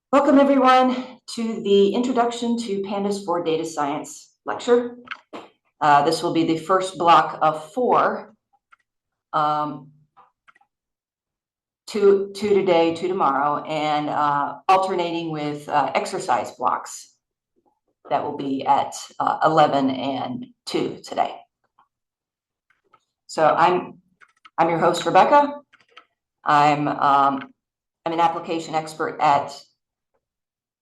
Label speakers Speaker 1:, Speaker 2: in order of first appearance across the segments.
Speaker 1: Welcome everyone to the Introduction to Pandas for Data Science lecture. This will be the first block of four, two today, two tomorrow, and alternating with exercise blocks that will be at 11 and 2 today. So I'm your host, Rebecca. I'm an application expert at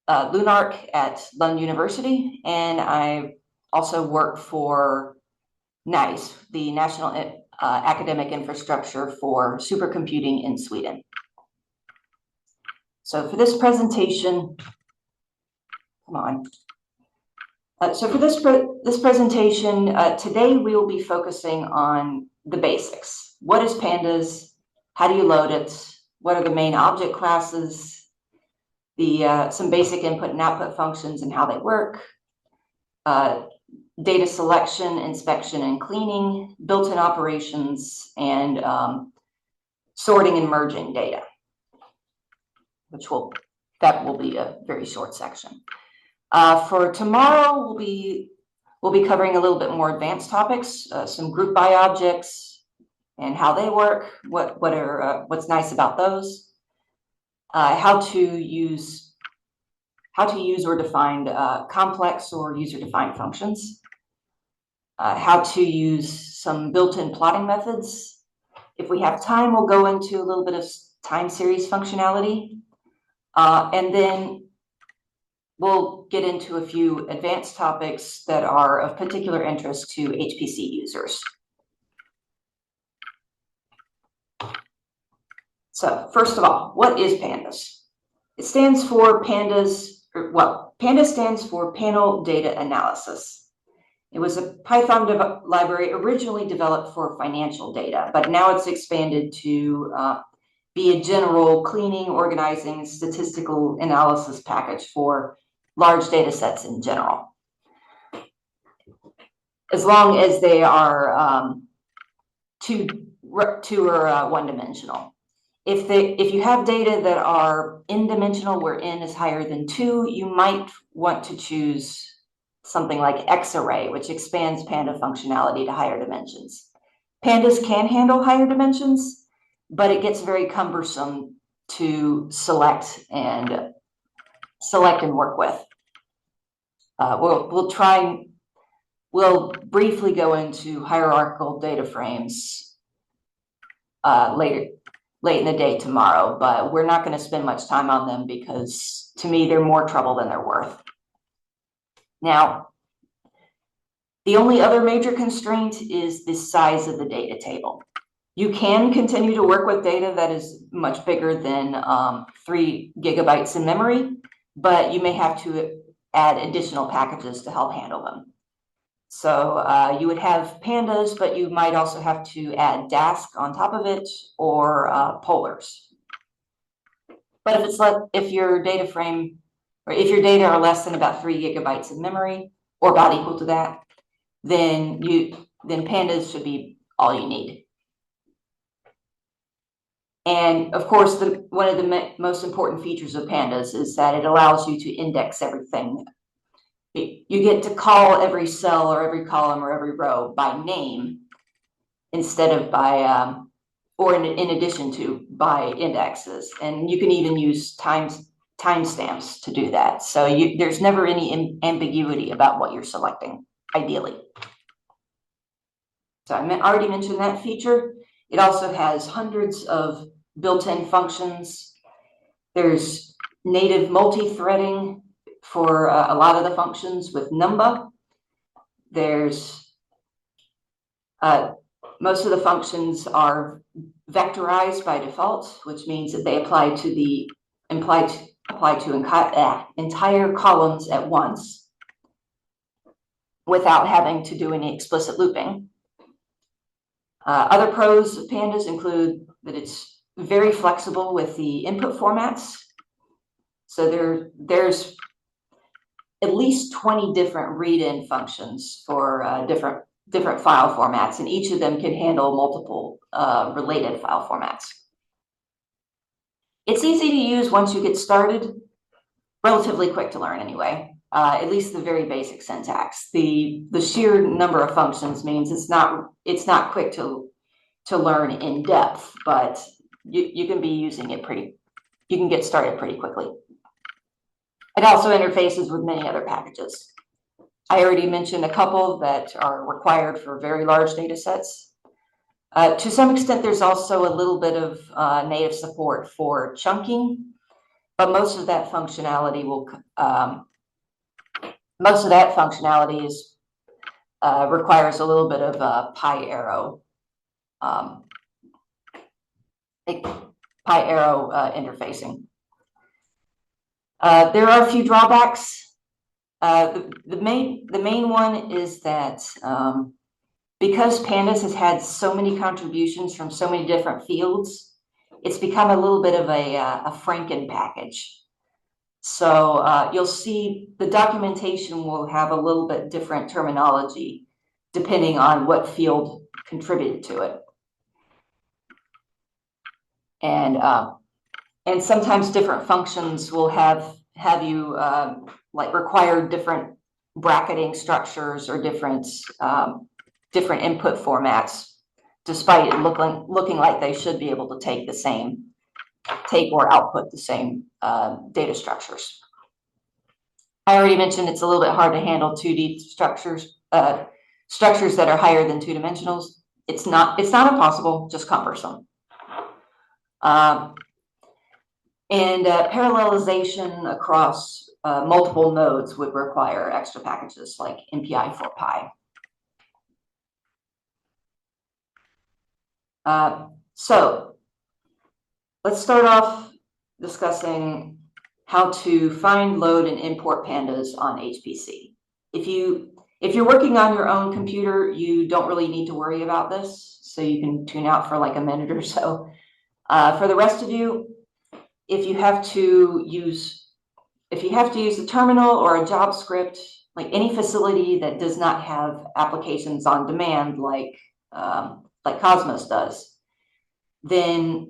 Speaker 1: Lunark at London University, and I also work for NAISS, the National Academic Infrastructure for Supercomputing in Sweden. So for this presentation, this presentation, today we will be focusing on the basics. What is Pandas? How do you load it? What are the main object classes? Some basic input and output functions and how they work, data selection, inspection, and cleaning, built-in operations, and sorting and merging data, that will be a very short section. For tomorrow, we'll be covering a little bit more advanced topics, some group by objects and how they work, what's nice about those. How to use or define complex or user-defined functions, how to use some built-in plotting methods. If we have time, we'll go into a little bit of time series functionality, and then we'll get into a few advanced topics that are of particular interest to HPC users. So first of all, what is Pandas? It stands for Pandas stands for Panel Data Analysis. It was a Python library originally developed for financial data, but now it's expanded to be a general cleaning, organizing, statistical analysis package for large data sets in general, as long as they are two or one-dimensional. If you have data that are n-dimensional, where n is higher than 2, you might want to choose something like X-array, which expands Panda functionality to higher dimensions. Pandas can handle higher dimensions, but it gets very cumbersome to select and work with. We'll briefly go into hierarchical data frames late in the day tomorrow, but we're not going to spend much time on them because, to me, they're more trouble than they're worth. Now, the only other major constraint is the size of the data table. You can continue to work with data that is much bigger than 3 gigabytes in memory, but you may have to add additional packages to help handle them. So you would have Pandas, but you might also have to add Dask on top of it, or polars. But if your data frame, or if your data are less than about 3 gigabytes of memory, or about equal to that, then Pandas should be all you need. And of course, one of the most important features of Pandas is that it allows you to index everything. You get to call every cell or every column or every row by name instead of by, or in addition to by indexes. And you can even use timestamps to do that. So there's never any ambiguity about what you're selecting, ideally. So I already mentioned that feature. It also has hundreds of built-in functions. There's native multi-threading for a lot of the functions with Numba. There's most of the functions are vectorized by default, which means that they apply to entire columns at once without having to do any explicit looping. Other pros of Pandas include that it's very flexible with the input formats. So there's at least 20 different read-in functions for different file formats, and each of them can handle multiple related file formats. It's easy to use once you get started. relatively quick to learn anyway. At least the very basic syntax. The sheer number of functions means it's not quick to learn in depth, but you can be using it you can get started pretty quickly. It also interfaces with many other packages. I already mentioned a couple that are required for very large data sets. To some extent, there's also a little bit of native support for chunking, but most of that functionality requires a little bit of pi arrow interfacing. There are a few drawbacks. The main one is that because Pandas has had so many contributions from so many different fields, it's become a little bit of a Franken package. So you'll see the documentation will have a little bit different terminology depending on what field contributed to it. And sometimes different functions will have you like require different bracketing structures or different input formats, despite it looking like they should be able to take or output the same data structures. I already mentioned it's a little bit hard to handle 2D structures that are higher than 2 dimensionals. It's not impossible, just cumbersome. And parallelization across multiple nodes would require extra packages like MPI for pi. So let's start off discussing how to find, load, and import pandas on HPC. If you're working on your own computer, you don't really need to worry about this, so you can tune out for like a minute or so. For the rest of you, if you have to use a terminal or a job script, like any facility that does not have applications on demand like Cosmos does, then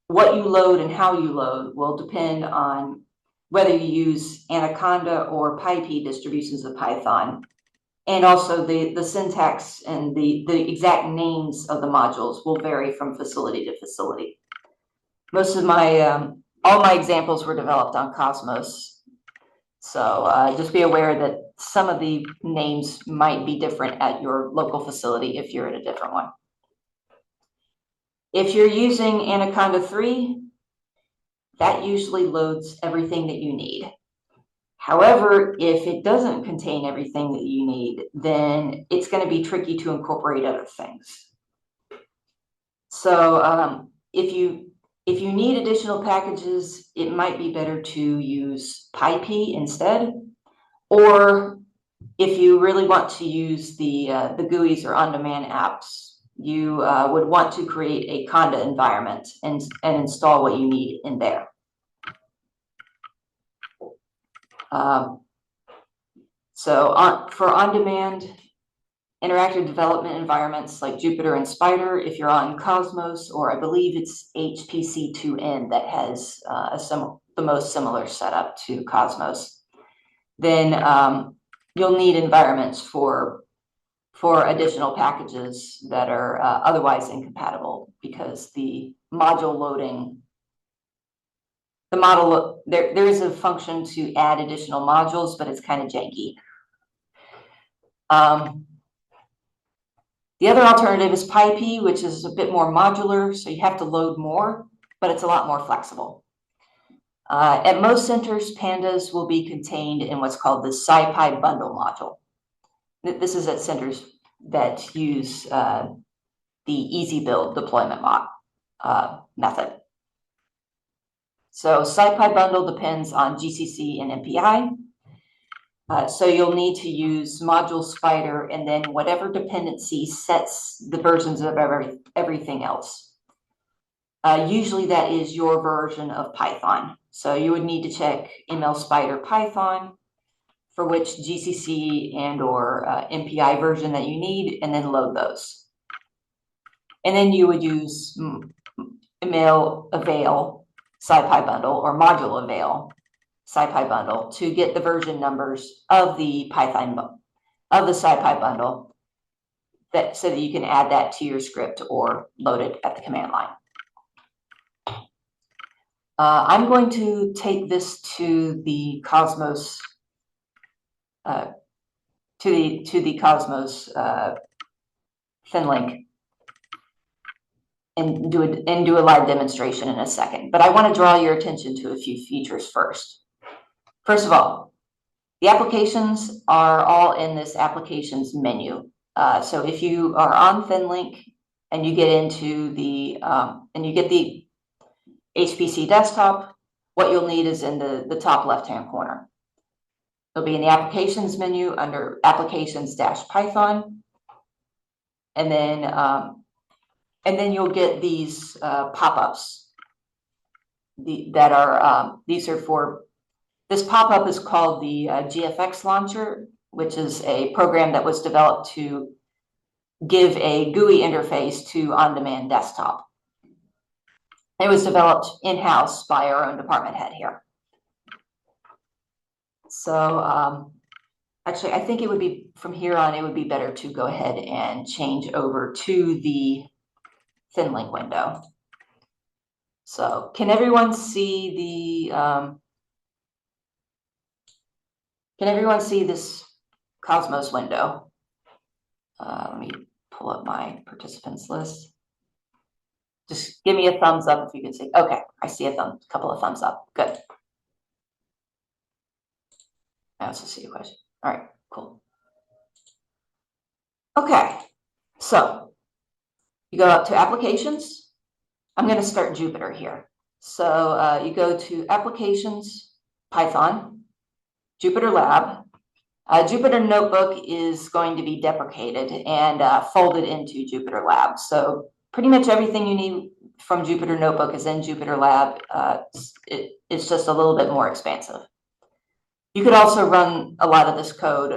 Speaker 1: what you load and how you load will depend on whether you use Anaconda or PyP distributions of Python. And also the syntax and the exact names of the modules will vary from facility to facility. Most of all my examples were developed on Cosmos. So just be aware that some of the names might be different at your local facility if you're at a different one. If you're using Anaconda 3, that usually loads everything that you need. However, if it doesn't contain everything that you need, then it's going to be tricky to incorporate other things. So if you need additional packages, it might be better to use PyP instead. Or if you really want to use the GUIs or on-demand apps, you would want to create a Conda environment and install what you need in there. For on-demand interactive development environments like Jupyter and Spider, if you're on Cosmos, or I believe it's HPC2N that has the most similar setup to Cosmos, then you'll need environments for additional packages that are otherwise incompatible, because the module loading, there is a function to add additional modules, but it's kind of janky. The other alternative is PyP, which is a bit more modular, so you have to load more, but it's a lot more flexible. At most centers, Pandas will be contained in what's called the SciPy bundle module. This is at centers that use the easy build deployment method. So SciPy bundle depends on GCC and MPI. So you'll need to use module spider and then whatever dependency sets the versions of everything else. Usually that is your version of Python. So you would need to check ML spider Python, for which GCC and or MPI version that you need, and then load those. And then you would use ML avail SciPy bundle or module avail SciPy bundle to get the version numbers of the SciPy bundle, so that you can add that to your script or load it at the command line. I'm going to take this to the Cosmos ThinLink and do a live demonstration in a second. But I want to draw your attention to a few features first. First of all, the applications are all in this applications menu. So if you are on ThinLink and you get into the and you get the HPC desktop, what you'll need is in the top left-hand corner. It'll be in the applications menu under applications-python, and then you'll get these pop-ups. These are for, this pop-up is called the GFX launcher, which is a program that was developed to give a GUI interface to on-demand desktop. It was developed in-house by our own department head here. So actually, I think it would be, from here on, it would be better to go ahead and change over to the ThinLink window. So can everyone see this Cosmos window? Let me pull up my participants list. Just give me a thumbs up if you can see. Okay, I see a couple of thumbs up. Good. I also see a question. All right, cool. Okay, so you go up to applications. I'm going to start Jupyter here. So you go to applications, Python, Jupyter Lab. Jupyter Notebook is going to be deprecated and folded into Jupyter Lab. So pretty much everything you need from Jupyter Notebook is in Jupyter Lab. It's just a little bit more expansive. You could also run a lot of this code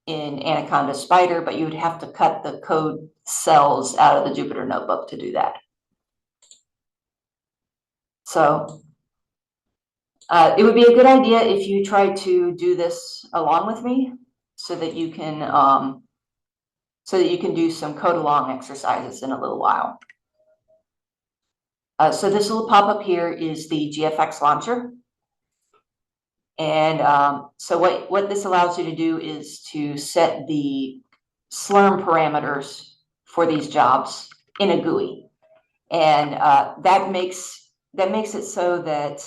Speaker 1: in Anaconda Spider, but you would have to cut the code cells out of the Jupyter Notebook to do that. So it would be a good idea if you try to do this along with me, so that you can do some code along exercises in a little while. So this little pop-up here is the GFX launcher. And so what this allows you to do is to set the Slurm parameters for these jobs in a GUI. And that makes it so that,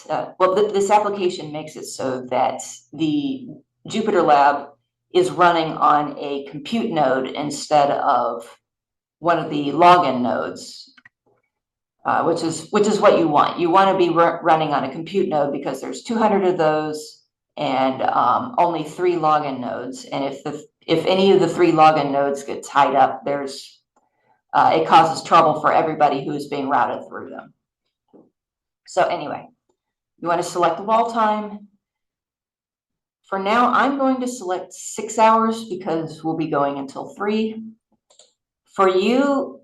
Speaker 1: this application makes it so that the Jupyter Lab is running on a compute node instead of one of the login nodes, which is what you want. You want to be running on a compute node because there's 200 of those and only 3 login nodes. And if any of the 3 login nodes get tied up, it causes trouble for everybody who is being routed through them. So anyway, you want to select the wall time. For now, I'm going to select 6 hours because we'll be going until 3. For you,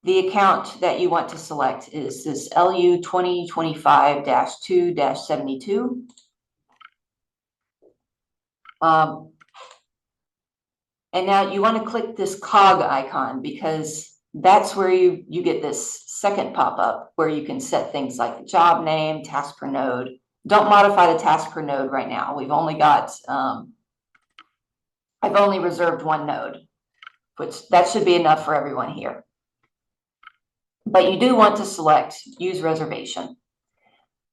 Speaker 1: the account that you want to select is this LU 2025-2-72. And now you want to click this cog icon because that's where you get this second pop-up where you can set things like the job name, task per node. Don't modify the task per node right now. We've only got, I've only reserved 1 node, which that should be enough for everyone here. But you do want to select use reservation.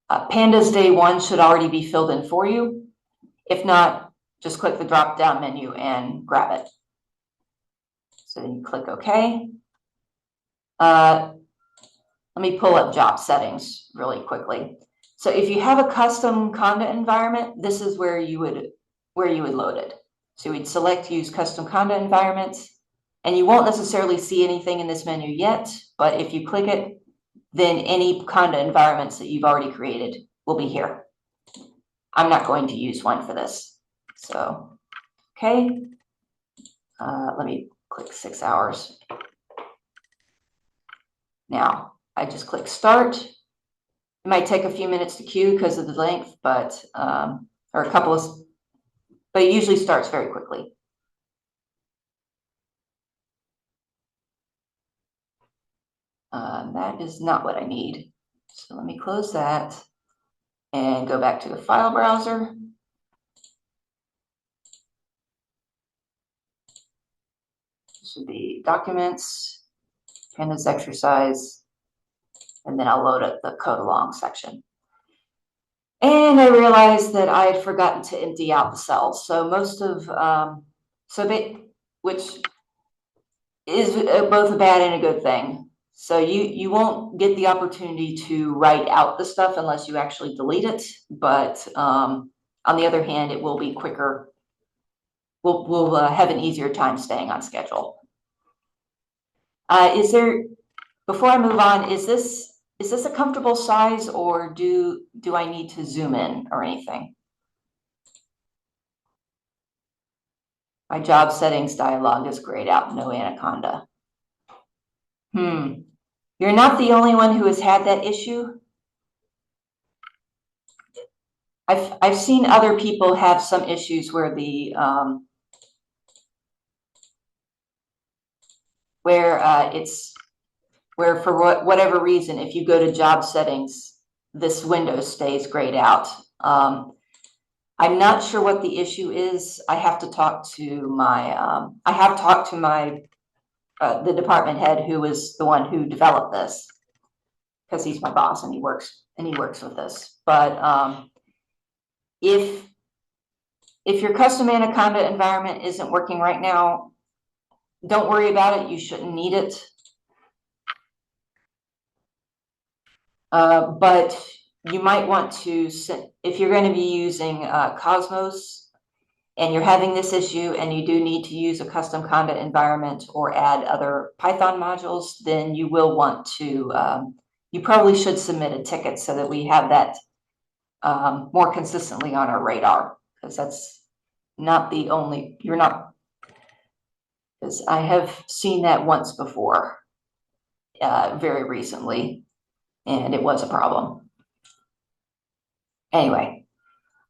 Speaker 1: Pandas day 1 should already be filled in for you. If not, just click the drop-down menu and grab it. So then you click OK. Let me pull up job settings really quickly. So if you have a custom Conda environment, this is where you would load it. So we'd select use custom Conda environment, and you won't necessarily see anything in this menu yet, but if you click it, then any Conda environments that you've already created will be here. I'm not going to use one for this. So, okay, let me click 6 hours. Now, I just click start. It might take a few minutes to queue because of the length, but, or a couple of, but it usually starts very quickly. That is not what I need. So let me close that and go back to the file browser. This should be documents, Pandas exercise, and then I'll load up the code along section. And I realized that I had forgotten to empty out the cells. So most of, which is both a bad and a good thing. So you won't get the opportunity to write out the stuff unless you actually delete it. But on the other hand, it will be quicker. We'll have an easier time staying on schedule. Before I move on, is this a comfortable size, or do I need to zoom in or anything? My job settings dialog is grayed out, no anaconda. You're not the only one who has had that issue. I've seen other people have some issues where the where for whatever reason, if you go to job settings, this window stays grayed out. I'm not sure what the issue is. I have to talk to my the department head, who was the one who developed this, because he's my boss and he works with this. But if your custom Anaconda environment isn't working right now, don't worry about it. You shouldn't need it. But you might want to, if you're going to be using Cosmos and you're having this issue and you do need to use a custom Conda environment or add other Python modules, then you will want to, you probably should submit a ticket so that we have that more consistently on our radar, because that's not the only, because I have seen that once before, very recently, and it was a problem. Anyway,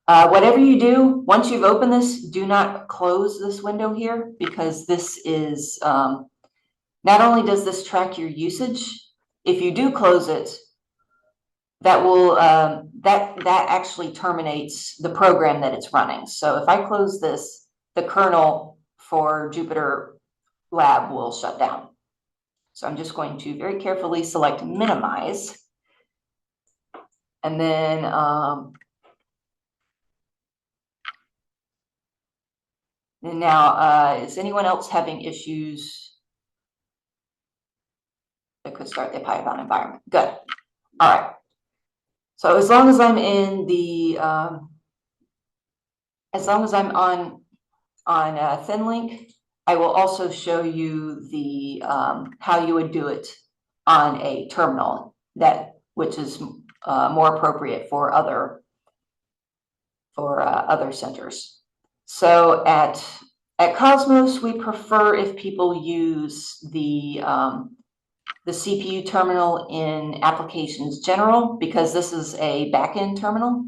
Speaker 1: whatever you do, once you've opened this, do not close this window here, because this is, not only does this track your usage, if you do close it, that will, that actually terminates the program that it's running. So if I close this, the kernel for Jupyter Lab will shut down. So I'm just going to very carefully select minimize. And then now, is anyone else having issues that could start the Python environment? Good. All right. So as long as I'm in the, as long as I'm on ThinLink, I will also show you the how you would do it on a terminal, which is more appropriate for other centers. So at Cosmos, we prefer if people use the CPU terminal in Applications General, because this is a backend terminal.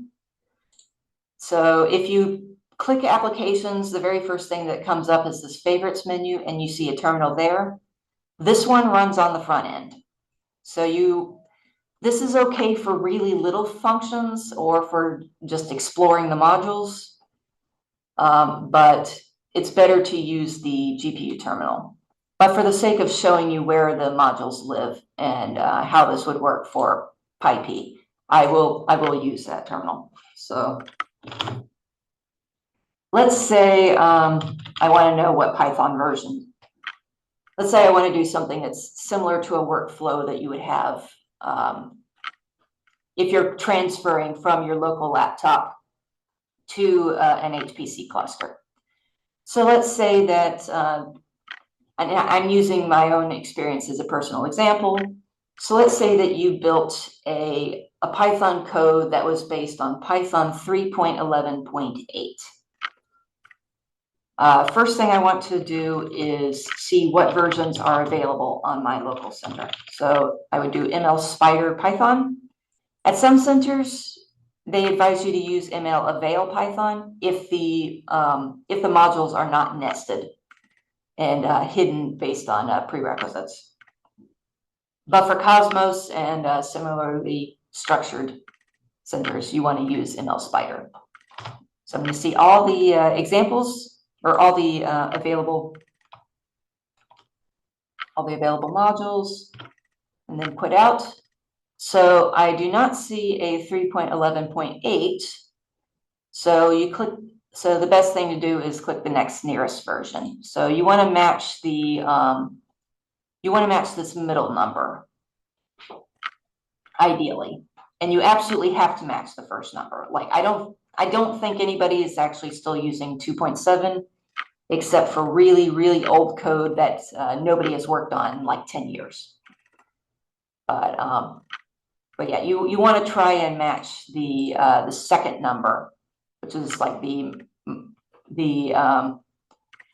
Speaker 1: So if you click Applications, the very first thing that comes up is this Favorites menu, and you see a terminal there. This one runs on the front end. So this is okay for really little functions or for just exploring the modules, but it's better to use the GPU terminal. But for the sake of showing you where the modules live and how this would work for PyP, I will use that terminal. So let's say I want to know what Python version. Let's say I want to do something that's similar to a workflow that you would have if you're transferring from your local laptop to an HPC cluster. So let's say that, and I'm using my own experience as a personal example. So let's say that you built a Python code that was based on Python 3.11.8. First thing I want to do is see what versions are available on my local center. So I would do ML Spider Python. At some centers, they advise you to use ML Avail Python if the modules are not nested and hidden based on prerequisites. But for Cosmos and similarly structured centers, you want to use ML Spider. So I'm going to see all the examples or all the available modules and then put out. So I do not see a 3.11.8. So you click. So the best thing to do is click the next nearest version. So you want to match the this middle number, ideally, and you absolutely have to match the first number. Like I don't think anybody is actually still using 2.7, except for really, really old code that nobody has worked on in like 10 years. But yeah, you want to try and match the second number, which is like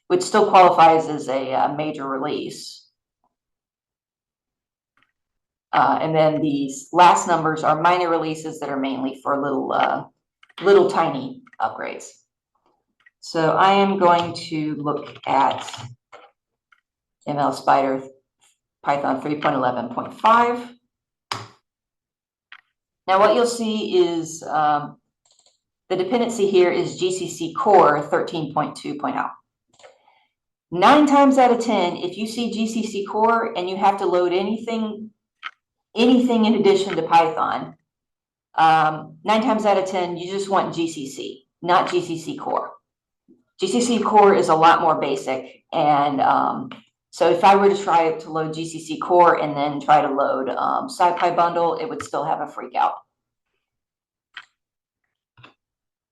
Speaker 1: which still qualifies as a major release. And then these last numbers are minor releases that are mainly for little tiny upgrades. So I am going to look at ML Spider Python 3.11.5. Now what you'll see is the dependency here is GCC core 13.2.0. 9 times out of 10, if you see GCC core and you have to load anything in addition to Python, 9 times out of 10, you just want GCC, not GCC core. GCC core is a lot more basic, and so if I were to try to load GCC core and then try to load SciPy bundle, it would still have a freak out.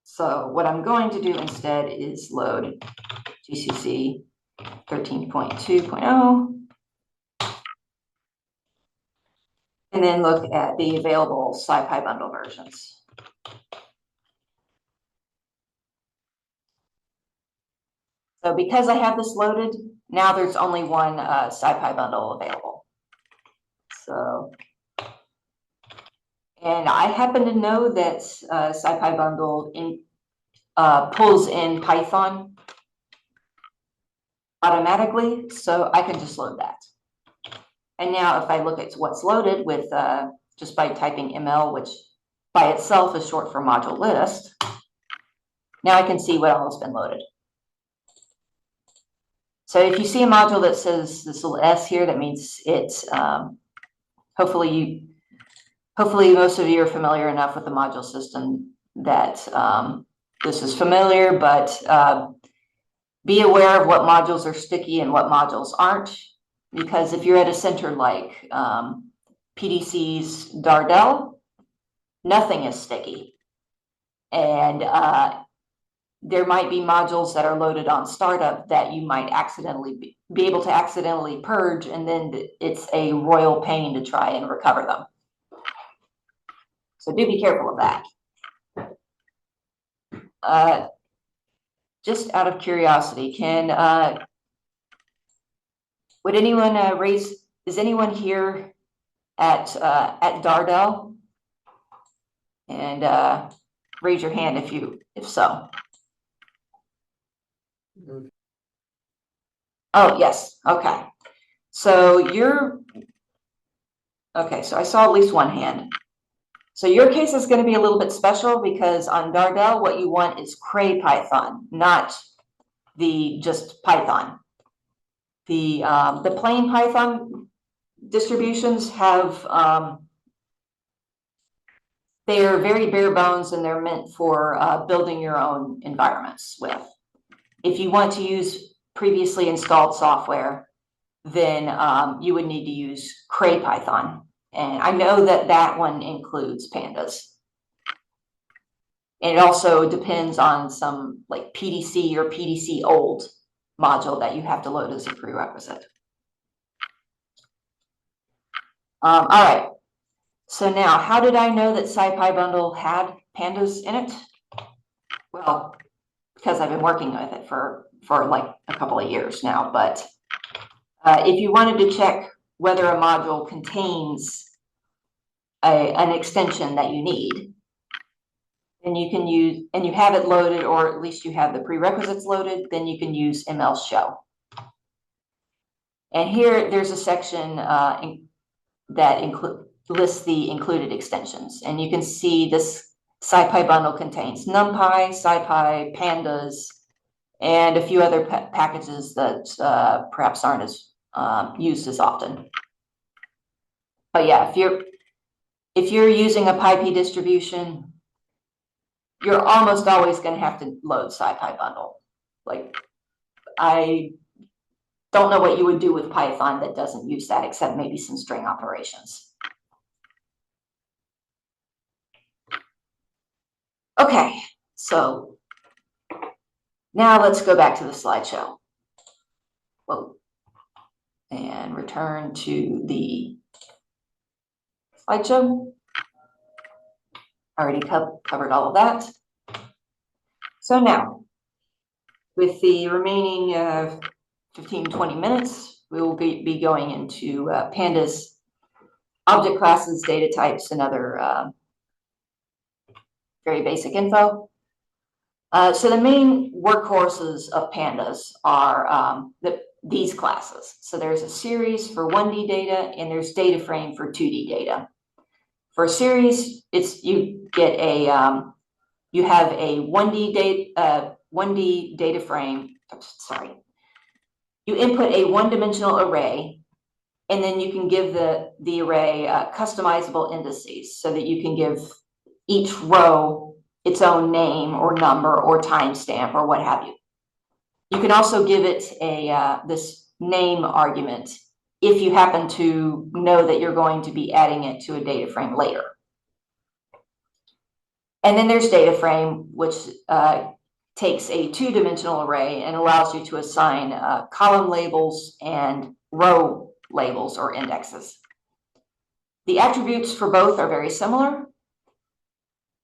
Speaker 1: So what I'm going to do instead is load GCC 13.2.0 and then look at the available SciPy bundle versions. So because I have this loaded, now there's only one SciPy bundle available. So, and I happen to know that SciPy bundle pulls in Python automatically, so I can just load that. And now if I look at what's loaded with just by typing ML, which by itself is short for module list, now I can see what all has been loaded. So if you see a module that says this little S here, that means it's hopefully most of you are familiar enough with the module system that this is familiar, but be aware of what modules are sticky and what modules aren't, because if you're at a center like PDC's Dardel, nothing is sticky. And there might be modules that are loaded on startup that you might accidentally be able to accidentally purge, and then it's a royal pain to try and recover them. So do be careful of that. Just out of curiosity, would anyone is anyone here at Dardel? And raise your hand if so. Oh, yes. Okay. So so I saw at least one hand. So your case is going to be a little bit special because on Dardel, what you want is Cray Python, not just Python. The plain Python distributions have they are very bare bones and they're meant for building your own environments with. If you want to use previously installed software, then you would need to use Cray Python. And I know that one includes Pandas. And it also depends on some like PDC or PDC old module that you have to load as a prerequisite. All right. So now, how did I know that SciPy bundle had Pandas in it? Well, because I've been working with it for like a couple of years now. But if you wanted to check whether a module contains an extension that you need, then you can use, and you have it loaded, or at least you have the prerequisites loaded, then you can use ML show. And here there's a section that lists the included extensions. And you can see this SciPy bundle contains NumPy, SciPy, Pandas, and a few other packages that perhaps aren't as used as often. But yeah, if you're using a PyP distribution, you're almost always going to have to load SciPy bundle. Like, I don't know what you would do with Python that doesn't use that, except maybe some string operations. Okay, so now let's go back to the slideshow. Whoa. And return to the slideshow. Already covered all of that. So now, with the remaining 15-20 minutes, we will be going into Pandas, object classes, data types, and other very basic info. So the main workhorses of Pandas are these classes. So there's a series for 1D data, and there's data frame for 2D data. For a series, you have a 1D data frame. Sorry, you input a one-dimensional array, and then you can give the array customizable indices so that you can give each row its own name or number or timestamp or what have you. You can also give it this name argument if you happen to know that you're going to be adding it to a data frame later. And then there's data frame, which takes a two-dimensional array and allows you to assign column labels and row labels or indexes. The attributes for both are very similar.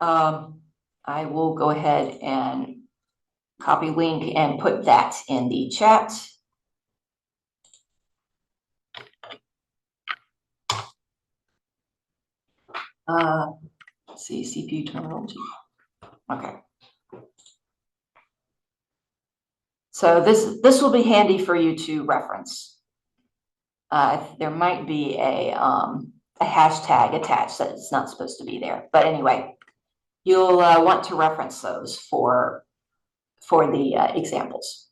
Speaker 1: I will go ahead and copy link and put that in the chat. Let's see, CPU terminology. Okay. So this will be handy for you to reference. There might be a hashtag attached that it's not supposed to be there, but anyway, you'll want to reference those for the examples.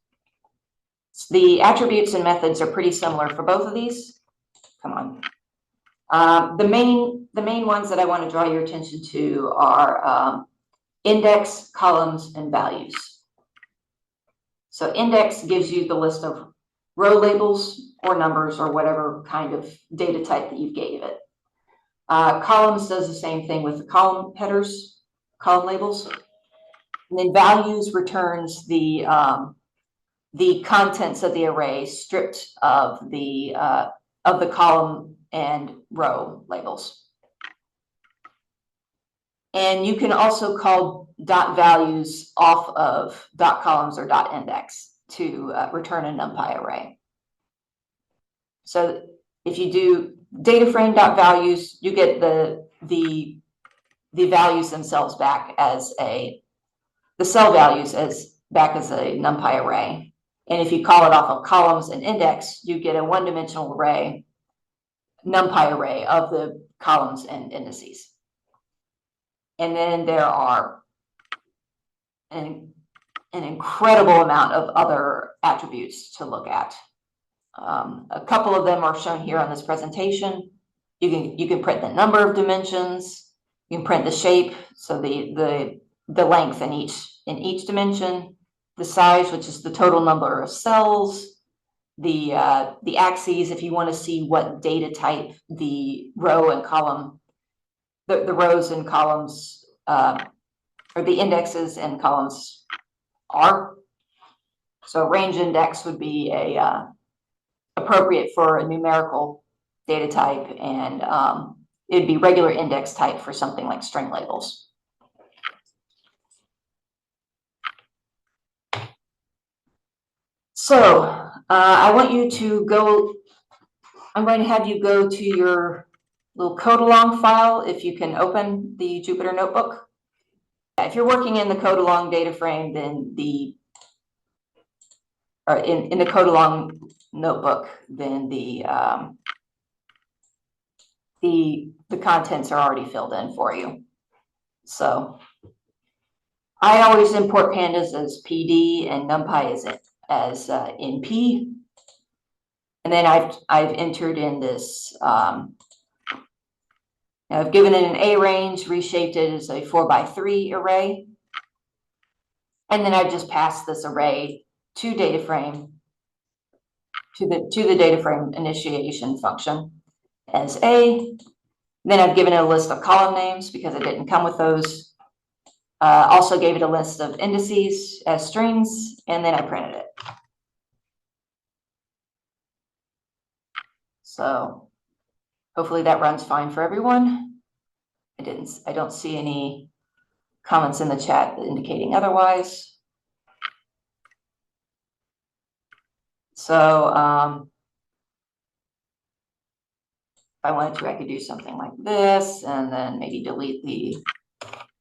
Speaker 1: The attributes and methods are pretty similar for both of these. Come on. The main ones that I want to draw your attention to are index, columns, and values. So index gives you the list of row labels or numbers or whatever kind of data type that you gave it. Columns does the same thing with the column headers, column labels. And then values returns the contents of the array stripped of the column and row labels. And you can also call dot values off of dot columns or dot index to return a NumPy array. So if you do data frame dot values, you get the values themselves back as the cell values back as a NumPy array. And if you call it off of columns and index, you get a one-dimensional array, NumPy array of the columns and indices. And then there are an incredible amount of other attributes to look at. A couple of them are shown here on this presentation. You can print the number of dimensions. You can print the shape, so the length in each dimension, the size, which is the total number of cells, the axes, if you want to see what data type the row and column, the rows and columns, or the indexes and columns are. So range index would be appropriate for a numerical data type, and it'd be regular index type for something like string labels. So I want you to go, I'm going to have you go to little code along file if you can open the Jupyter notebook. If you're working in the code along data frame, then in the code along notebook, then the contents are already filled in for you. So I always import pandas as PD and NumPy as NP. And then I've entered in this, I've given it an A range, reshaped it as a 4x3 array. And then I've just passed this array to data frame, to the data frame initiation function as A. Then I've given it a list of column names because it didn't come with those. Also gave it a list of indices as strings, and then I printed it. So hopefully that runs fine for everyone. I don't see any comments in the chat indicating otherwise. So if I wanted to, I could do something like this, and then maybe delete the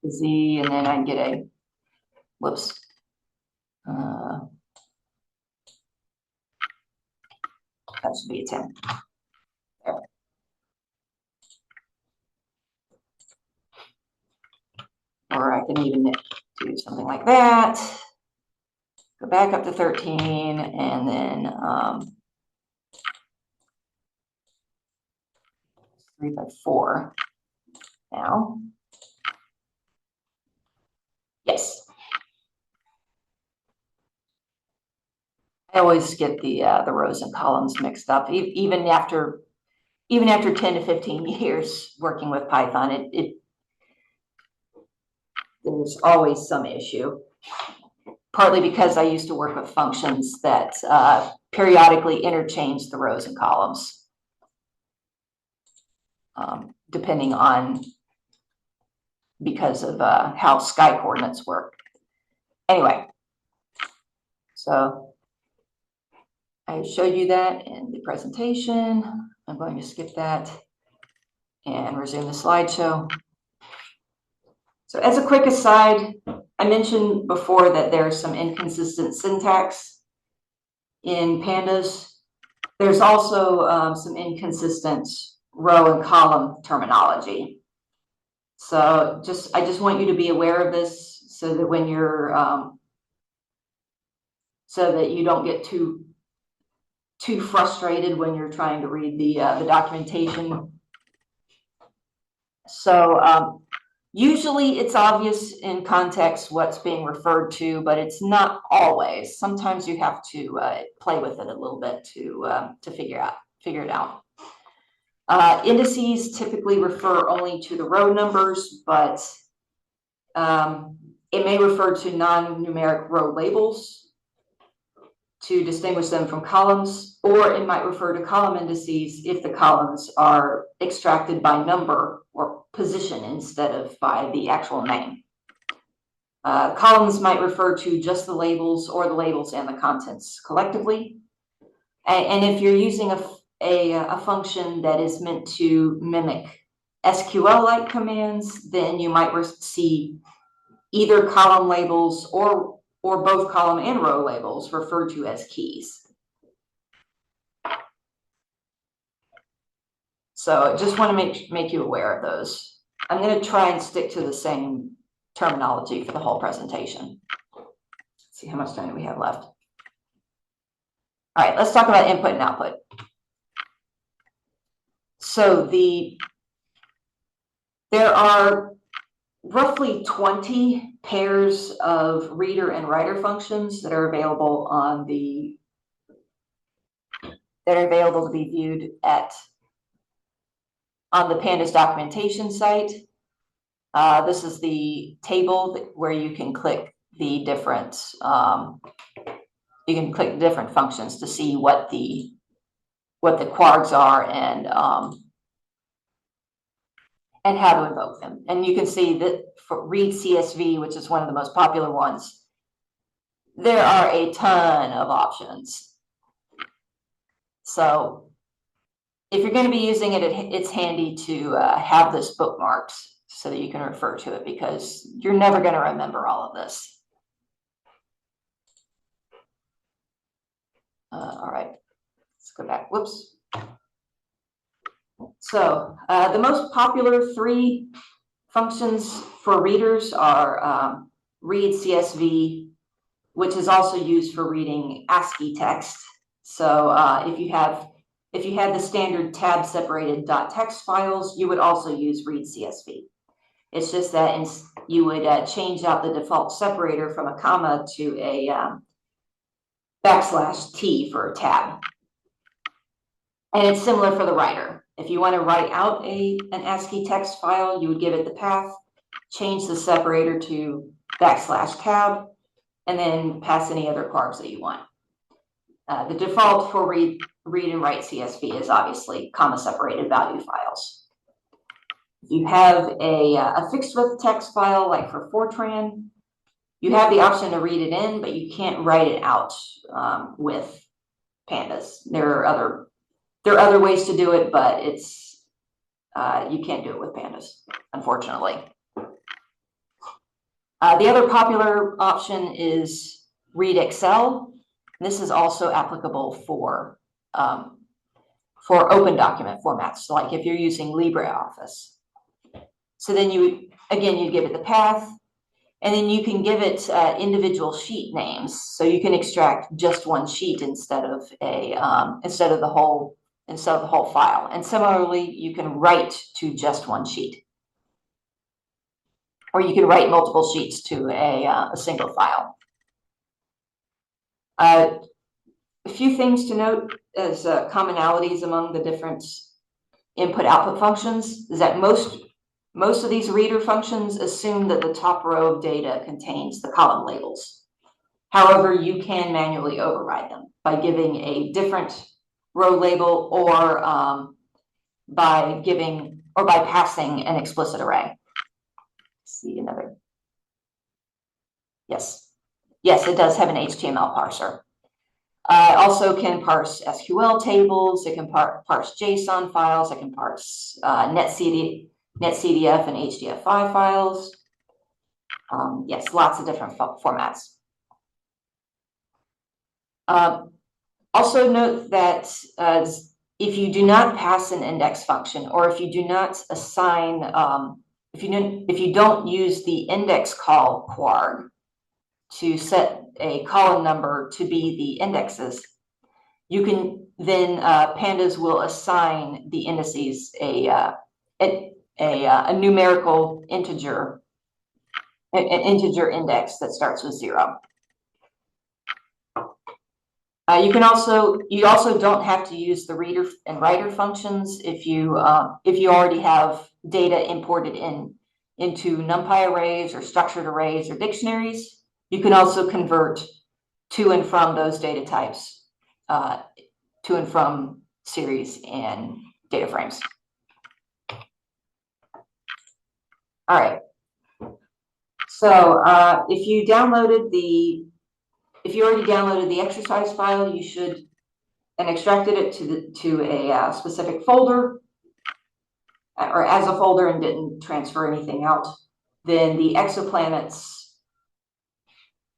Speaker 1: Z, and then I get a, whoops. That should be a 10. There. Or I can even do something like that. Go back up to 13, and then 3x4 now. Yes. I always get the rows and columns mixed up, even after 10 to 15 years working with Python. There's always some issue. Partly because I used to work with functions that periodically interchange the rows and columns, depending on, because of how sky coordinates work. Anyway, so I showed you that in the presentation. I'm going to skip that and resume the slideshow. So as a quick aside, I mentioned before that there's some inconsistent syntax in Pandas. There's also some inconsistent row and column terminology. So I just want you to be aware of this so that when you're, so that you don't get too frustrated when you're trying to read the documentation. So usually it's obvious in context what's being referred to, but it's not always. Sometimes you have to play with it a little bit to figure it out. Indices typically refer only to the row numbers, but it may refer to non-numeric row labels to distinguish them from columns, or it might refer to column indices if the columns are extracted by number or position instead of by the actual name. Columns might refer to just the labels or the labels and the contents collectively. And if you're using a function that is meant to mimic SQL-like commands, then you might see either column labels or both column and row labels referred to as keys. So I just want to make you aware of those. I'm going to try and stick to the same terminology for the whole presentation. Let's see how much time do we have left. All right, let's talk about input and output. So there are roughly 20 pairs of reader and writer functions that are available to be viewed on the Pandas documentation site. This is the table where you can click the different functions to see what the quarks are and how to invoke them. And you can see that for read CSV, which is one of the most popular ones, there are a ton of options. So if you're going to be using it, it's handy to have this bookmarked so that you can refer to it, because you're never going to remember all of this. All right, let's go back. Whoops. So the most popular 3 functions for readers are read CSV, which is also used for reading ASCII text. So if you had the standard tab separated .text files, you would also use read CSV. It's just that you would change out the default separator from a comma to a \T for a tab. And it's similar for the writer. If you want to write out an ASCII text file, you would give it the path, change the separator to \tab, and then pass any other carbs that you want. The default for read and write CSV is obviously comma separated value files. If you have a fixed width text file, like for Fortran, you have the option to read it in, but you can't write it out with Pandas. There are other ways to do it, but it's you can't do it with Pandas, unfortunately. The other popular option is read Excel. This is also applicable for open document formats, so like if you're using LibreOffice. So then you give it the path, and then you can give it individual sheet names, so you can extract just one sheet instead of the whole file. And similarly, you can write to just one sheet, or you can write multiple sheets to a single file. A few things to note as commonalities among the different input-output functions is that most of these reader functions assume that the top row of data contains the column labels. However, you can manually override them by giving a different row label, or by passing an explicit array. Let's see another. Yes, it does have an HTML parser. It also can parse SQL tables. It can parse JSON files. It can parse NetCDF and HDF5 files. Yes, lots of different formats. Also note that if you do not pass an index function, or if you do not assign, if you don't use the index call kwarg to set a column number to be the indexes, you can then Pandas will assign the indices a numerical integer, an integer index that starts with 0. You also don't have to use the reader and writer functions if you already have data imported into NumPy arrays or structured arrays or dictionaries. You can also convert to and from those data types, to and from series and data frames. All right. So if you already downloaded the exercise file, you should, and extracted it to a specific folder, or as a folder, and didn't transfer anything out, then the exoplanets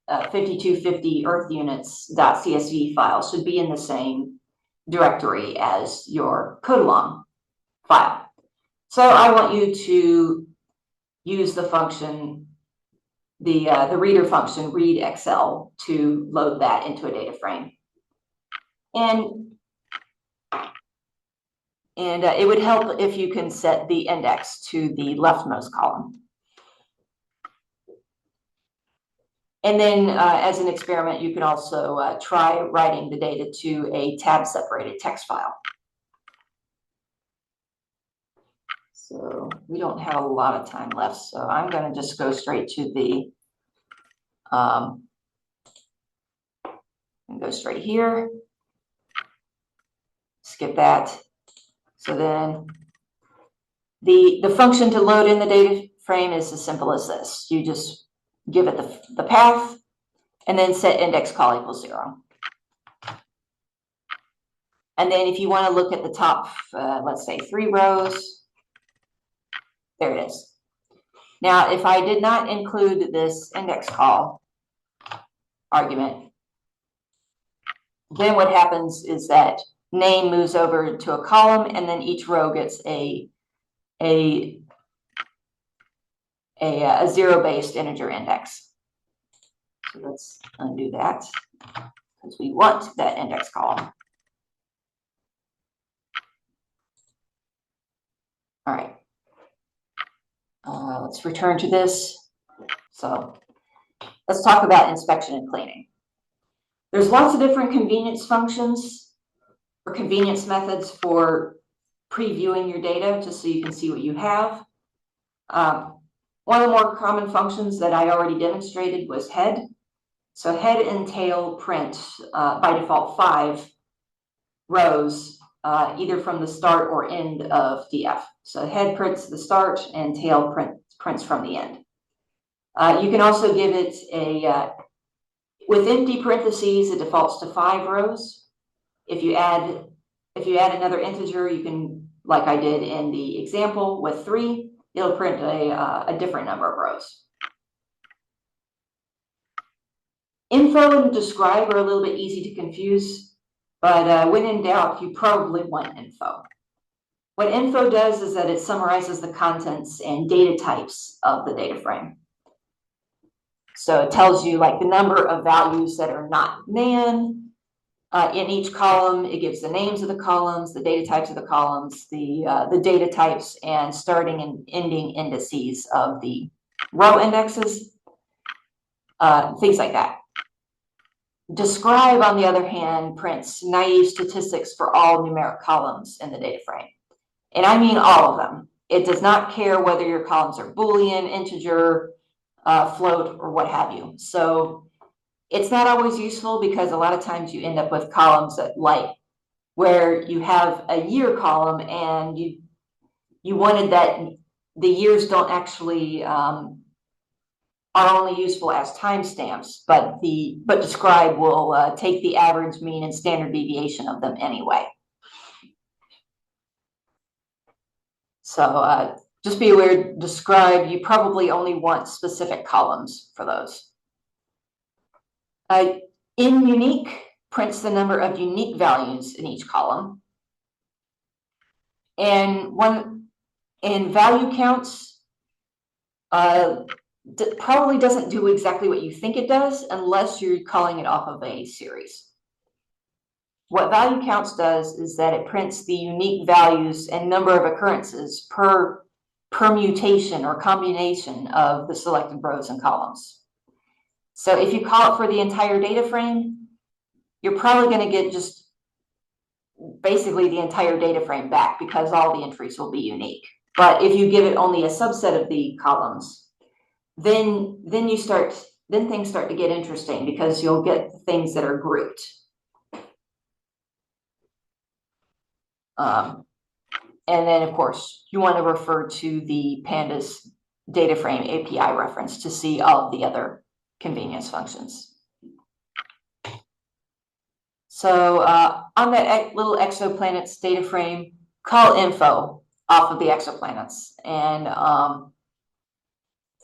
Speaker 1: 5250 Earth units.csv file should be in the same directory as your code-along file. So I want you to use the function, the reader function, read Excel, to load that into a data frame. And it would help if you can set the index to the leftmost column. And then as an experiment, you can also try writing the data to a tab-separated text file. So we don't have a lot of time left, so I'm going to just go straight to the, and go straight here. Skip that. So then the function to load in the data frame is as simple as this. You just give it the path, and then set index call equals 0. And then if you want to look at the top, let's say 3 rows, there it is. Now, if I did not include this index call argument, then what happens is that name moves over to a column, and then each row gets a zero-based integer index. So let's undo that because we want that index column. All right. Let's return to this. So let's talk about inspection and cleaning. There's lots of different convenience functions or convenience methods for previewing your data just so you can see what you have. One of the more common functions that I already demonstrated was head. So head and tail print by default 5 rows, either from the start or end of DF. So head prints the start and tail prints from the end. You can also give it a, with empty parentheses, it defaults to 5 rows. If you add another integer, you can, like I did in the example with 3, it'll print a different number of rows. Info and describe are a little bit easy to confuse, but when in doubt, you probably want info. What info does is that it summarizes the contents and data types of the data frame. So it tells you like the number of values that are not nan. In each column, it gives the names of the columns, the data types of the columns, the data types, and starting and ending indices of the row indexes, things like that. Describe, on the other hand, prints naive statistics for all numeric columns in the data frame. And I mean all of them. It does not care whether your columns are Boolean, integer, float, or what have you. So it's not always useful because a lot of times you end up with columns that, like, where you have a year column and you wanted that the years don't actually are only useful as timestamps, but describe will take the average, mean, and standard deviation of them anyway. So just be aware, describe, you probably only want specific columns for those. In unique prints the number of unique values in each column. And in value counts, probably doesn't do exactly what you think it does unless you're calling it off of a series. What value counts does is that it prints the unique values and number of occurrences per permutation or combination of the selected rows and columns. So if you call it for the entire data frame, you're probably going to get just basically the entire data frame back because all the entries will be unique. But if you give it only a subset of the columns, then things start to get interesting because you'll get things that are grouped. And then, of course, you want to refer to the Pandas data frame API reference to see all of the other convenience functions. So on that little exoplanets data frame, call info off of the exoplanets and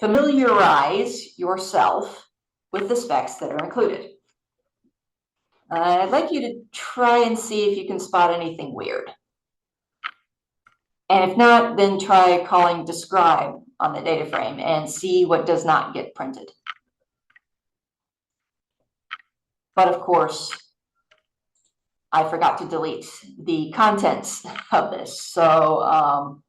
Speaker 1: familiarize yourself with the specs that are included. I'd like you to try and see if you can spot anything weird. And if not, then try calling describe on the data frame and see what does not get printed. But of course, I forgot to delete the contents of this. So,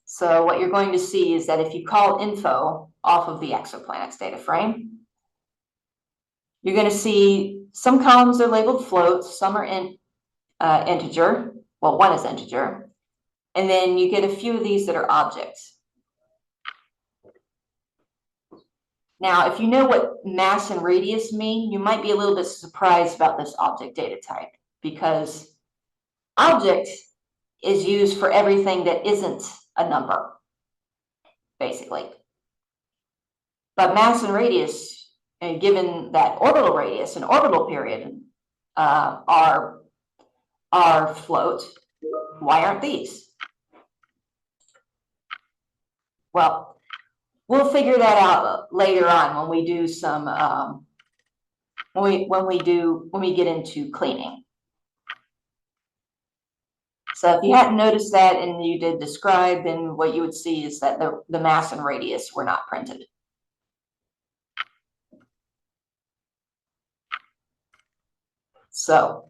Speaker 1: so what you're going to see is that if you call info off of the exoplanets data frame, you're going to see some columns are labeled floats, some are integer. Well, one is integer. And then you get a few of these that are objects. Now, if you know what mass and radius mean, you might be a little bit surprised about this object data type because object is used for everything that isn't a number, basically. But mass and radius given that orbital radius and orbital period are float, why aren't these? Well, we'll figure that out later on when we do some when we get into cleaning. So if you hadn't noticed that and you did describe, then what you would see is that the mass and radius were not printed. So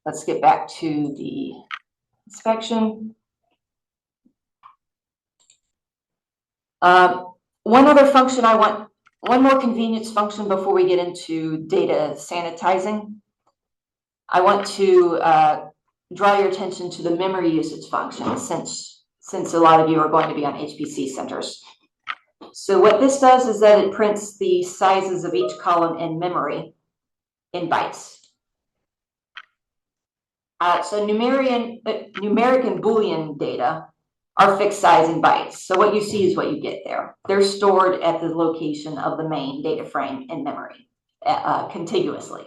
Speaker 1: let's get back to the inspection. One other function one more convenience function before we get into data sanitizing. I want to draw your attention to the memory usage function since a lot of you are going to be on HPC centers. So what this does is that it prints the sizes of each column in memory in bytes. So numeric and Boolean data are fixed size in bytes. So what you see is what you get there. They're stored at the location of the main data frame in memory, contiguously.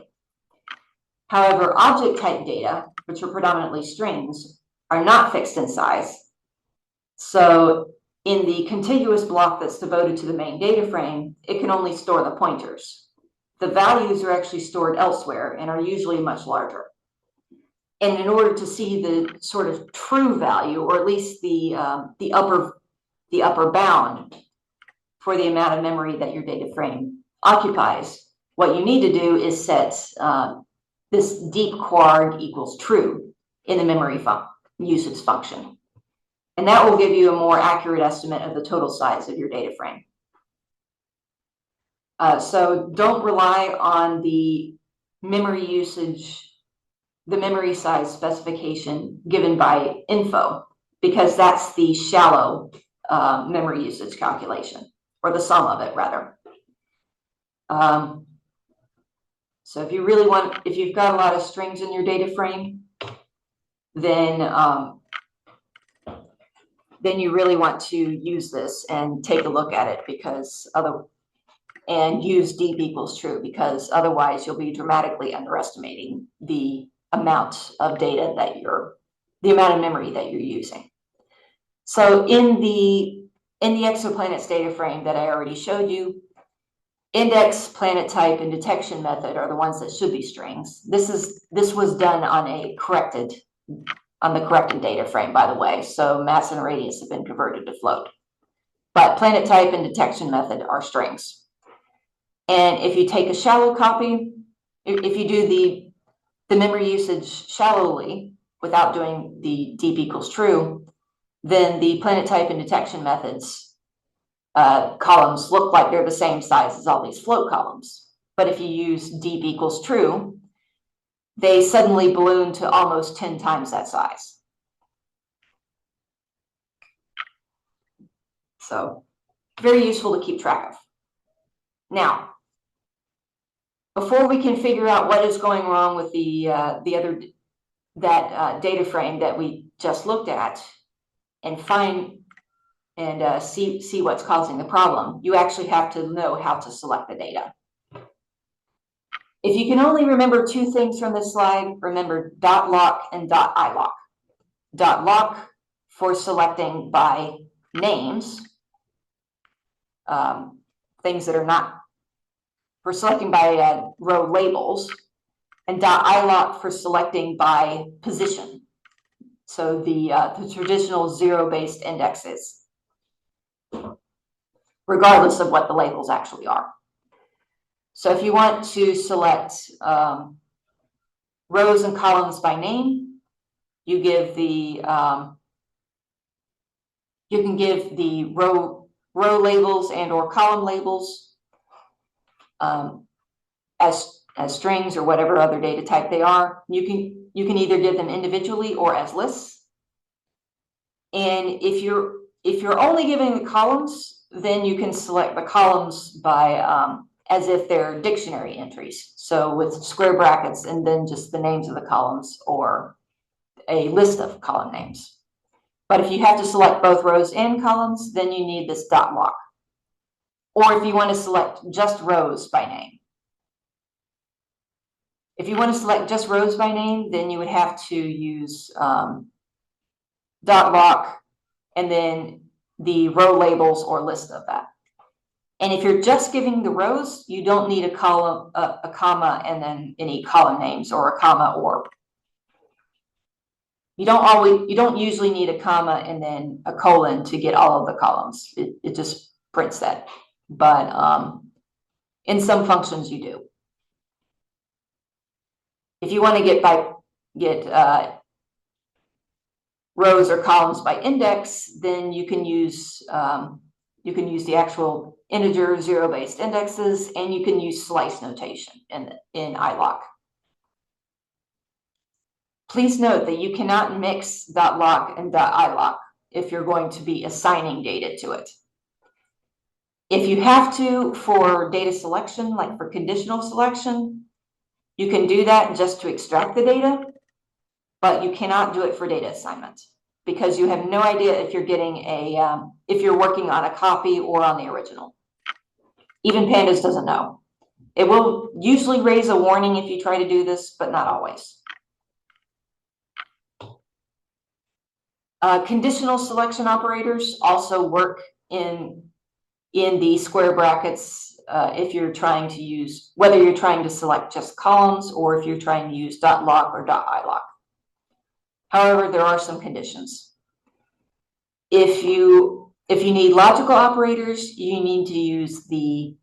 Speaker 1: However, object type data, which are predominantly strings, are not fixed in size. So in the contiguous block that's devoted to the main data frame, it can only store the pointers. The values are actually stored elsewhere and are usually much larger. And in order to see the sort of true value, or at least the upper bound for the amount of memory that your data frame occupies, what you need to do is set this deep quard equals true in the memory usage function. And that will give you a more accurate estimate of the total size of your data frame. So don't rely on the memory usage, the memory size specification given by info, because that's the shallow memory usage calculation, or the sum of it rather. So if you've got a lot of strings in your data frame, then you really want to use this and take a look at it and use deep equals true, because otherwise you'll be dramatically underestimating the amount of data the amount of memory that you're using. So in the exoplanets data frame that I already showed you, index, planet type, and detection method are the ones that should be strings. This was done on the corrected data frame, by the way. So mass and radius have been converted to float. But planet type and detection method are strings. And if you take a shallow copy, if you do the memory usage shallowly without doing the deep equals true, then the planet type and detection methods columns look like they're the same size as all these float columns. But if you use deep equals true, they suddenly balloon to almost 10 times that size. So very useful to keep track of. Now, before we can figure out what is going wrong with that data frame that we just looked at and see what's causing the problem, you actually have to know how to select the data. If you can only remember two things from this slide, remember .lock and .ilock. .lock for selecting by names, things that are not, for selecting by row labels, and .ilock for selecting by position. So the traditional zero-based indexes, regardless of what the labels actually are. So if you want to select rows and columns by name, you can give the row labels and or column labels as strings or whatever other data type they are. You can either give them individually or as lists. And if you're only giving the columns, then you can select the columns by as if they're dictionary entries. So with square brackets and then just the names of the columns or a list of column names. But if you have to select both rows and columns, then you need this .lock. or if you want to select just rows by name. If you want to select just rows by name, then you would have to use dot lock and then the row labels or list of that. And if you're just giving the rows, you don't need a column, a comma, and then any column names, or a comma, or you don't usually need a comma and then a colon to get all of the columns. It just prints that. But in some functions you do. If you want to get rows or columns by index, then you can use the actual integer zero-based indexes, and you can use slice notation in iLock. Please note that you cannot mix .lock and .ilock if you're going to be assigning data to it. If you have to for data selection, like for conditional selection, you can do that just to extract the data, but you cannot do it for data assignment because you have no idea if you're getting if you're working on a copy or on the original. Even Pandas doesn't know. It will usually raise a warning if you try to do this, but not always. Conditional selection operators also work in the square brackets if you're trying to use, whether you're trying to select just columns or if you're trying to use .lock or .ilock. However, there are some conditions. If you need logical operators, you need to use the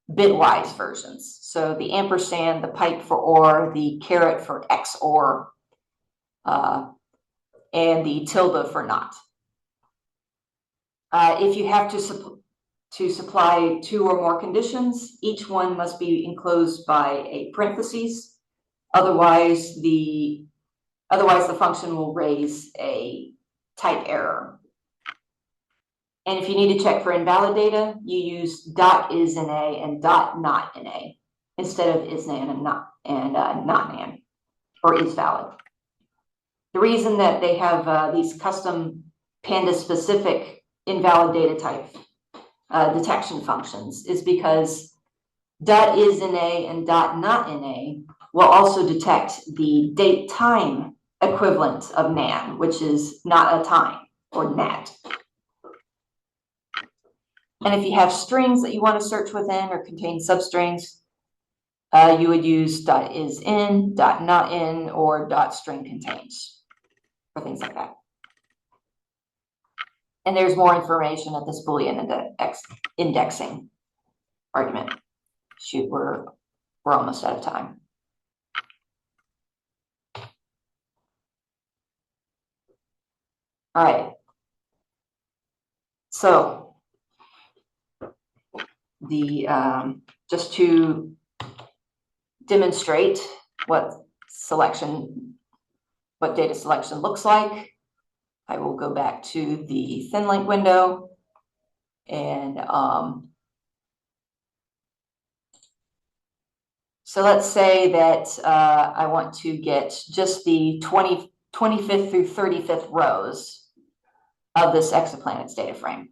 Speaker 1: bitwise versions. So the ampersand, the pipe for or, the caret for XOR, and the tilde for not. If you have to supply two or more conditions, each one must be enclosed by a parentheses. Otherwise, the function will raise a type error. And if you need to check for invalid data, you use .isNA and .notNA instead of isNan and notNan, or isValid. The reason that they have these custom Pandas-specific invalid data type detection functions is because .isNA and .notNA will also detect the date-time equivalent of nan, which is not a time, or nat. And if you have strings that you want to search within or contain substrings, you would use .isIn, .notin, or .string contains, or things like that. And there's more information at this Boolean indexing argument. Shoot, we're almost out of time. All right. So just to demonstrate what data selection looks like, I will go back to the ThinLink window and so let's say that I want to get just the 25th through 35th rows of this exoplanet's data frame.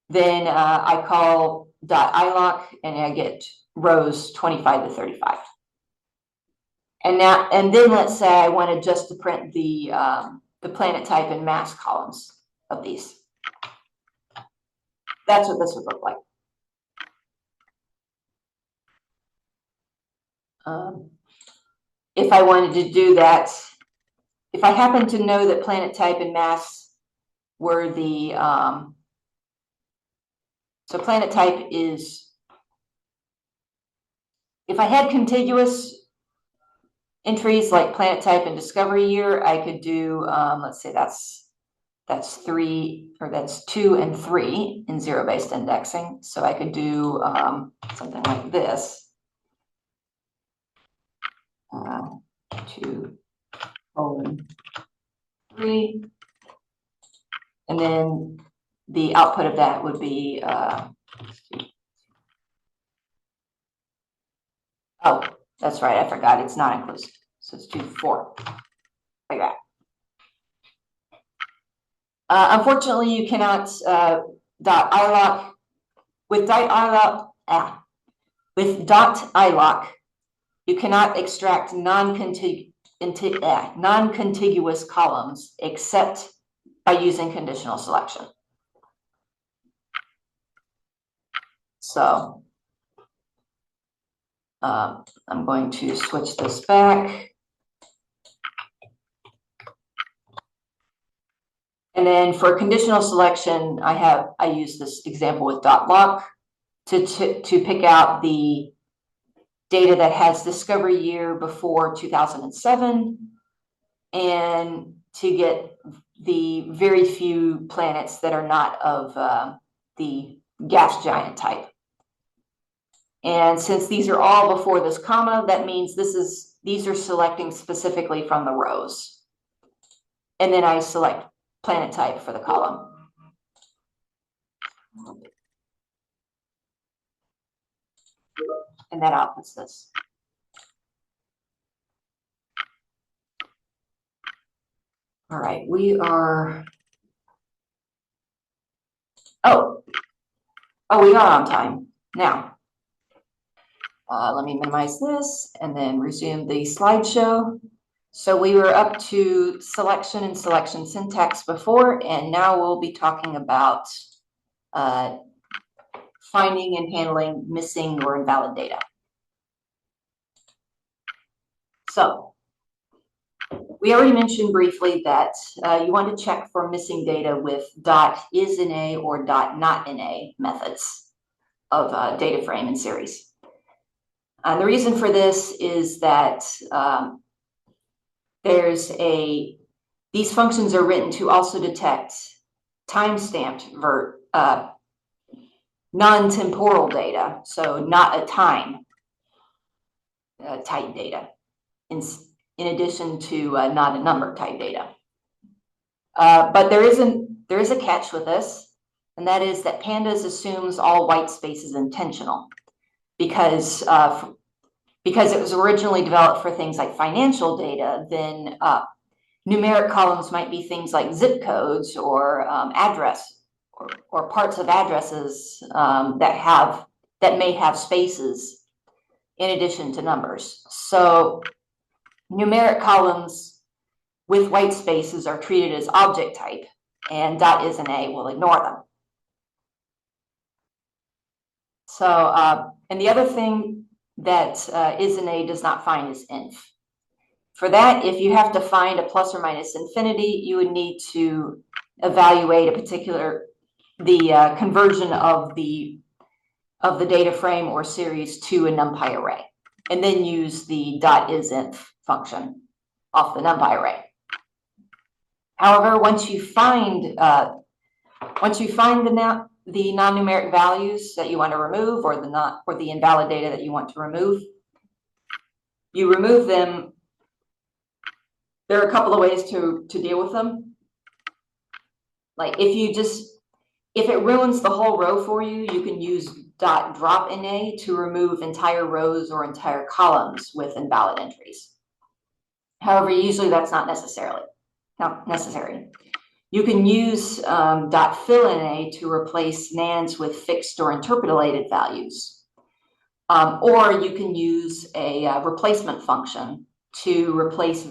Speaker 1: Then I call .ilock and I get rows 25 to 35. And then let's say I wanted just to print the planet type and mass columns of these. That's what this would look like. If I wanted to do that, if I happen to know that planet type and mass were the so planet type is, if I had contiguous entries like planet type and discovery year, I could do, let's say that's 2 and 3 in zero-based indexing. So I could do something like this. 2, 3, and then the output of that would be oh, that's right, I forgot, it's not inclusive, so it's 2, 4, like that. Unfortunately, you cannot .ilock with dot iloc, you cannot extract non-contiguous columns except by using conditional selection. So I'm going to switch this back. And then for conditional selection, I use this example with .loc to pick out the data that has discovery year before 2007 and to get the very few planets that are not of the gas giant type. And since these are all before this comma, that means these are selecting specifically from the rows. And then I select planet type for the column. And that outputs this. All right, we are, oh, we are on time. Now, let me minimize this and then resume the slideshow. So we were up to selection and selection syntax before, and now we'll be talking about finding and handling missing or invalid data. So we already mentioned briefly that you want to check for missing data with .isInA or .NotInA methods of data frame and series. And the reason for this is that these functions are written to also detect time-stamped non-temporal data, so not a time type data, in addition to not a number type data. But there is a catch with this, and that is that Pandas assumes all white space is intentional, because it was originally developed for things like financial data. Then numeric columns might be things like zip codes or address or parts of addresses that may have spaces in addition to numbers. So numeric columns with white spaces are treated as object type, and .isInA will ignore them. So, and the other thing that isInA does not find is inf. For that, if you have to find a plus or minus infinity, you would need to evaluate the conversion of the data frame or series to a NumPy array, and then use the .isinf function off the NumPy array. However, once you find the non-numeric values that you want to remove, or the invalid data that you want to remove, you remove them. There are a couple of ways to deal with them. Like if it ruins the whole row for you, you can use .dropInA to remove entire rows or entire columns with invalid entries. However, usually that's not necessary. You can use .fillInA to replace nans with fixed or interpolated values. Or you can use a replacement function to replace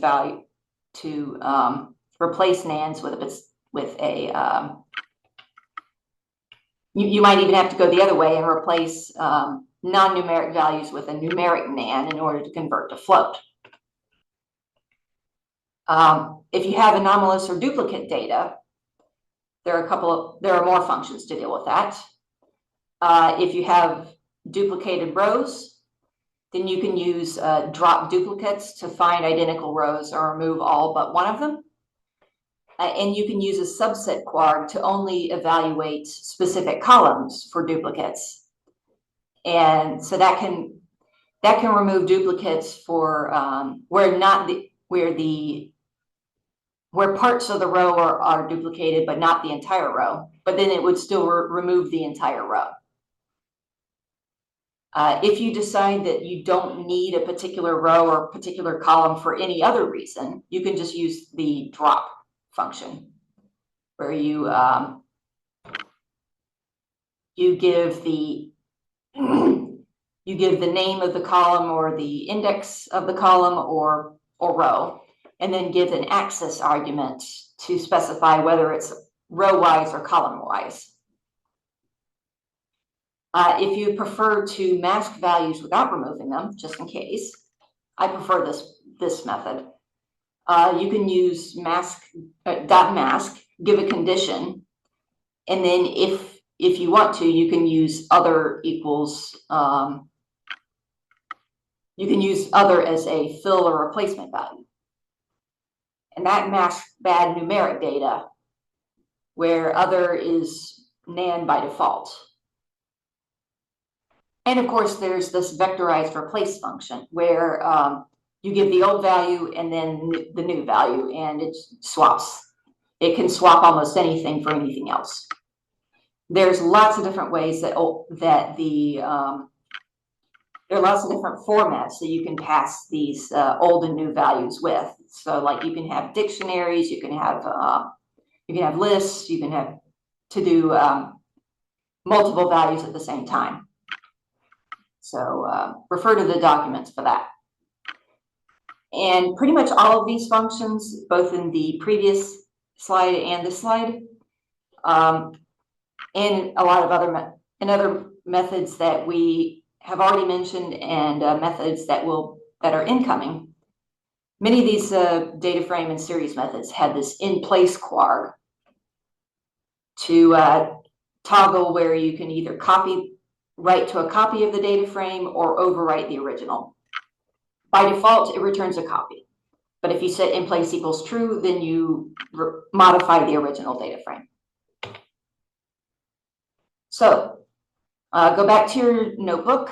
Speaker 1: nans with a you might even have to go the other way and replace non-numeric values with a numeric nan in order to convert to float. If you have anomalous or duplicate data, there are more functions to deal with that. If you have duplicated rows, then you can use drop duplicates to find identical rows or remove all but one of them. And you can use a subset quarg to only evaluate specific columns for duplicates. And so that can remove duplicates for where parts of the row are duplicated, but not the entire row. But then it would still remove the entire row. If you decide that you don't need a particular row or particular column for any other reason, you can just use the drop function, where you you give the you give the name of the column or the index of the column or row, and then give an axis argument to specify whether it's row-wise or column-wise. If you prefer to mask values without removing them, just in case, I prefer this method. You can use dot mask, give a condition, and then if you want to, you can use other equals. You can use other as a fill or replacement value, and that masks bad numeric data, where other is NaN by default. And of course, there's this vectorized replace function where you give the old value and then the new value, and it swaps. It can swap almost anything for anything else. There's lots of different ways that there are lots of different formats that you can pass these old and new values with. So, like, you can have dictionaries, you can have lists, you can have to do multiple values at the same time. So refer to the documents for that. And pretty much all of these functions, both in the previous slide and this slide, and a lot of other methods that we have already mentioned, and methods that are incoming. Many of these data frame and series methods had this in-place quar to toggle where you can either write to a copy of the data frame or overwrite the original. By default, it returns a copy. But if you set in place equals true, then you modify the original data frame. So go back to your notebook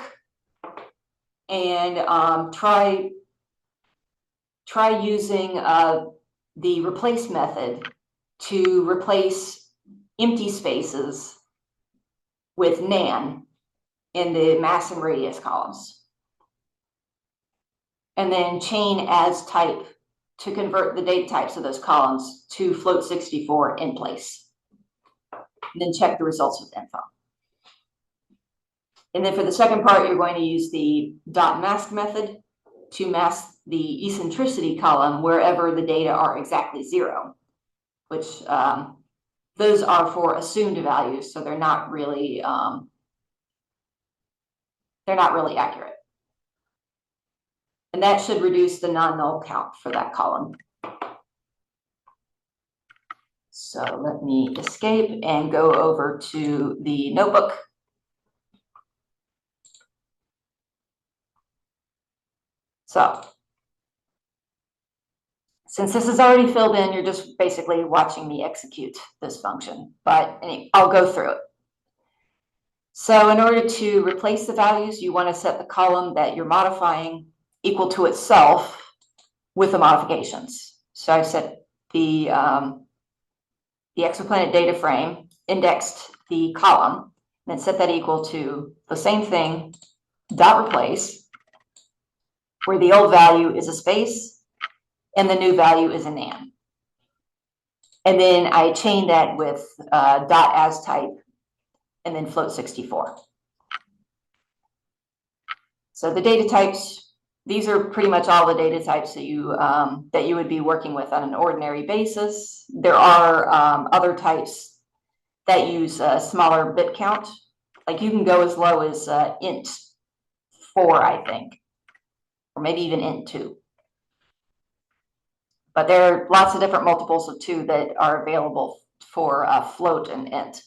Speaker 1: and try using the replace method to replace empty spaces with NaN in the mass and radius columns. And then chain as type to convert the data types of those columns to float 64 in place. And then check the results with info. And then for the second part, you're going to use the dot mask method to mask the eccentricity column wherever the data are exactly 0, which those are for assumed values, so they're not really accurate. And that should reduce the non-null count for that column. So let me escape and go over to the notebook. So since this is already filled in, you're just basically watching me execute this function, but anyway, I'll go through it. So in order to replace the values, you want to set the column that you're modifying equal to itself with the modifications. So I set the exoplanet data frame, indexed the column, and then set that equal to the same thing, dot replace, where the old value is a space and the new value is a NaN. And then I chain that with dot as type and then float 64. So the data types, these are pretty much all the data types that you would be working with on an ordinary basis. There are other types that use a smaller bit count. Like you can go as low as int 4, I think, or maybe even int 2. But there are lots of different multiples of 2 that are available for float and int.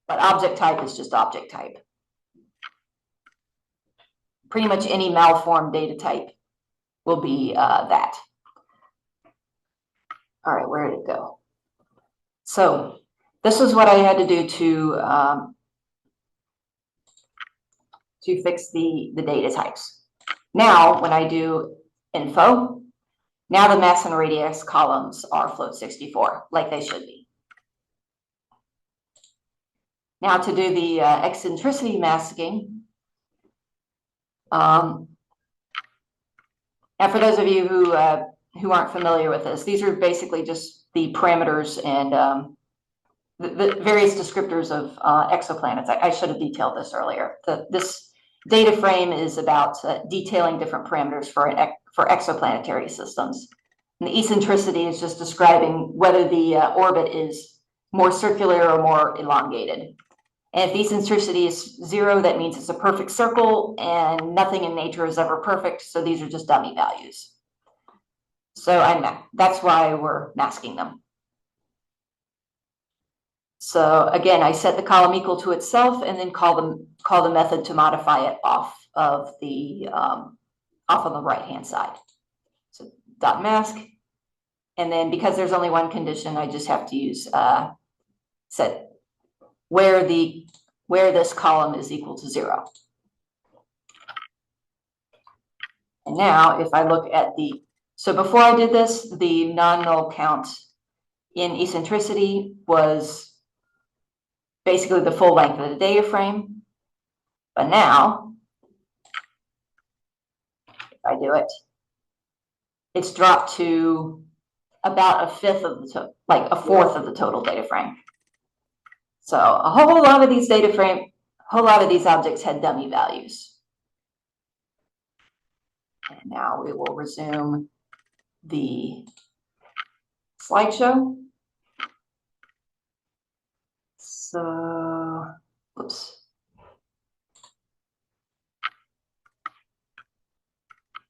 Speaker 1: But object type is just object type. Pretty much any malformed data type will be that. All right, where did it go? So this is what I had to do to fix the data types. Now, when I do info, now the mass and radius columns are float 64, like they should be. Now to do the eccentricity masking, now for those of you who aren't familiar with this, these are basically just the parameters and the various descriptors of exoplanets. I should have detailed this earlier. This data frame is about detailing different parameters for exoplanetary systems. And the eccentricity is just describing whether the orbit is more circular or more elongated. And if the eccentricity is 0, that means it's a perfect circle, and nothing in nature is ever perfect, so these are just dummy values. So that's why we're masking them. So again, I set the column equal to itself, and then call the method to modify it off on the right-hand side. So dot mask, and then because there's only one condition, I just have to use set where this column is equal to 0. And now if I look at so before I did this, the non-null count in eccentricity was basically the full length of the data frame. But now, if I do it, it's dropped to about a fourth of the total data frame. So a whole lot of these objects had dummy values. And now we will resume the slideshow. So, oops.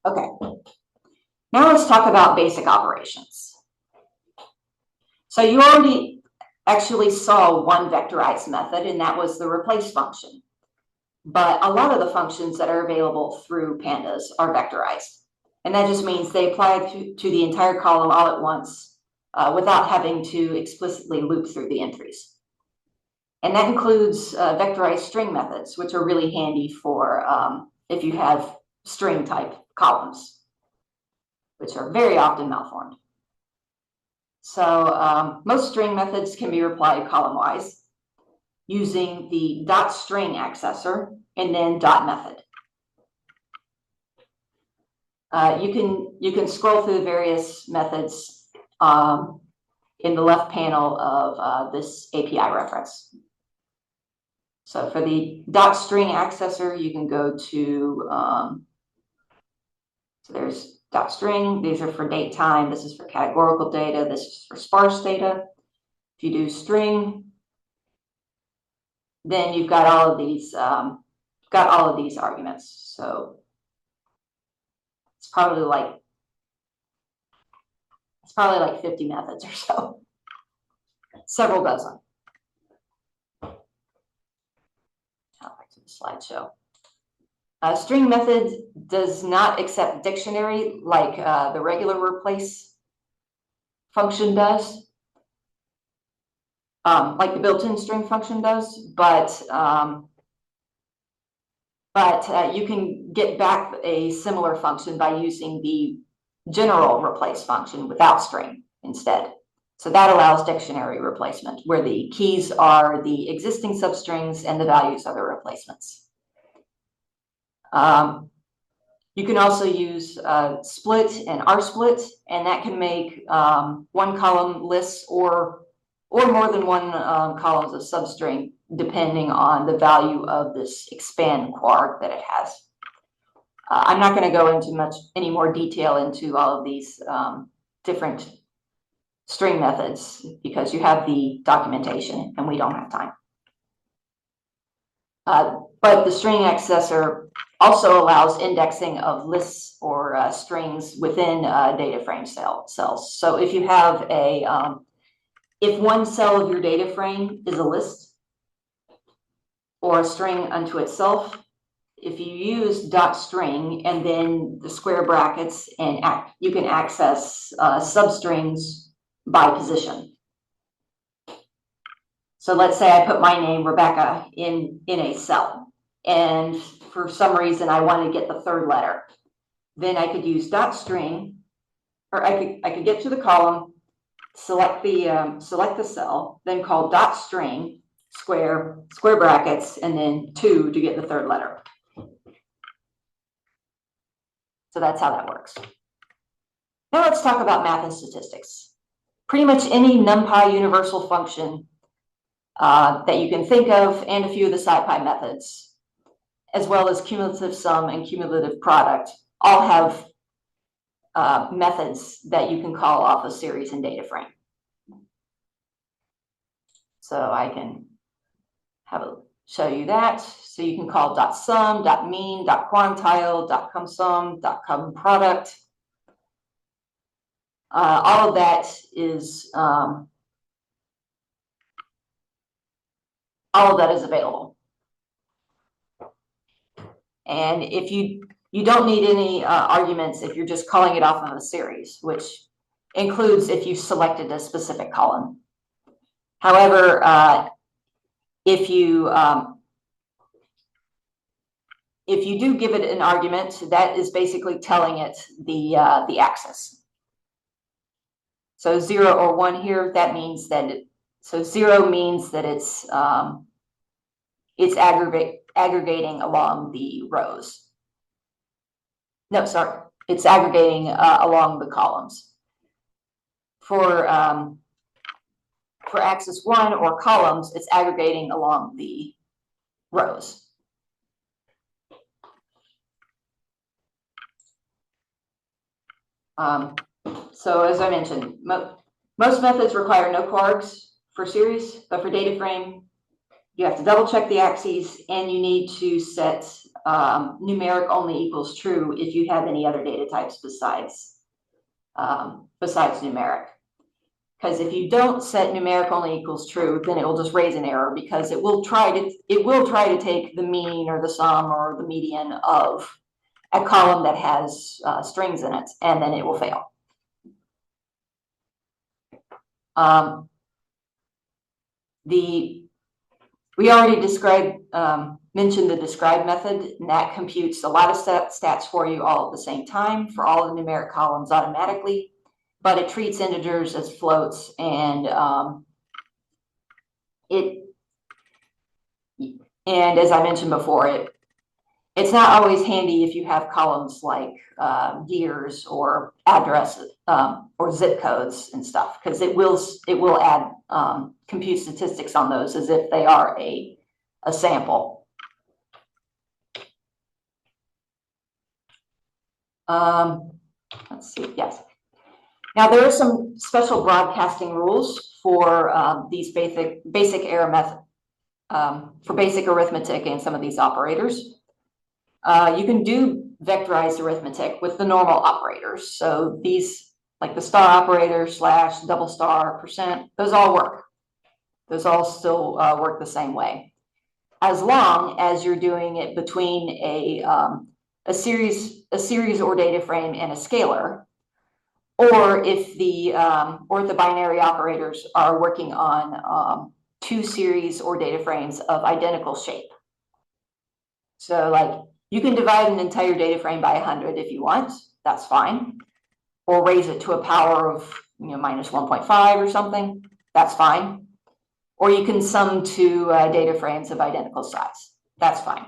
Speaker 1: Okay. Now let's talk about basic operations. So you already actually saw one vectorized method, and that was the replace function. But a lot of the functions that are available through Pandas are vectorized. And that just means they apply to the entire column all at once without having to explicitly loop through the entries. And that includes vectorized string methods, which are really handy for if you have string type columns, which are very often malformed. So most string methods can be replied column-wise using the dot string accessor and then dot method. You can scroll through the various methods in the left panel of this API reference. So for the dot string accessor, you can go to, so there's dot string. These are for date time. This is for categorical data. This is for sparse data. If you do string, then you've got all of these arguments. So it's probably like 50 methods or so, several dozen. Back to the slideshow. String method does not accept dictionary like the regular replace function does, like the built-in string function does, but you can get back a similar function by using the general replace function without string instead. So that allows dictionary replacement, where the keys are the existing substrings and the values are the replacements. You can also use split and rsplit, and that can make one column lists or more than one columns of substring, depending on the value of this expand quar that it has. I'm not going to go into any more detail into all of these different string methods because you have the documentation and we don't have time. But the string accessor also allows indexing of lists or strings within data frame cells. So if you have if one cell of your data frame is a list or a string unto itself, if you use dot string and then the square brackets, and you can access substrings by position. So let's say I put my name, Rebecca, in a cell, and for some reason I want to get the third letter. Then I could use dot string, or I could get to the column, select the cell, then call dot string, square brackets, and then 2 to get the third letter. So that's how that works. Now let's talk about math and statistics. Pretty much any NumPy universal function that you can think of, and a few of the SciPy methods, as well as cumulative sum and cumulative product, all have methods that you can call off a series and data frame. So I can show you that. So you can call .sum, .mean, .quantile, .cumsum, .cumproduct. All of that is available. And if you don't need any arguments if you're just calling it off of a series, which includes if you selected a specific column. However, if you do give it an argument, that is basically telling it the axis. So 0 or 1 here, that means that so 0 means that it's aggregating along the rows. No, sorry, it's aggregating along the columns. For axis 1 or columns, it's aggregating along the rows. So as I mentioned, most methods require no quarks for series, but for data frame, you have to double check the axes, and you need to set numeric only equals true if you have any other data types besides numeric. Because if you don't set numeric only equals true, then it will just raise an error, because it will try to take the mean or the sum or the median of a column that has strings in it, and then it will fail. We already mentioned the describe method, and that computes a lot of stats for you all at the same time for all the numeric columns automatically, but it treats integers as floats, and as I mentioned before, it's not always handy if you have columns like years or addresses or zip codes and stuff, because it will add compute statistics on those as if they are a sample. Let's see. Yes. Now there are some special broadcasting rules for these basic error method for basic arithmetic and some of these operators. You can do vectorized arithmetic with the normal operators. So these, like the star operator, slash, double star, %, those all work. Those all still work the same way, as long as you're doing it between a series or data frame and a scalar, or if the binary operators are working on 2 series or data frames of identical shape. So like, you can divide an entire data frame by 100 if you want, that's fine. Or raise it to a power of minus 1.5 or something, that's fine. Or you can sum 2 data frames of identical size, that's fine.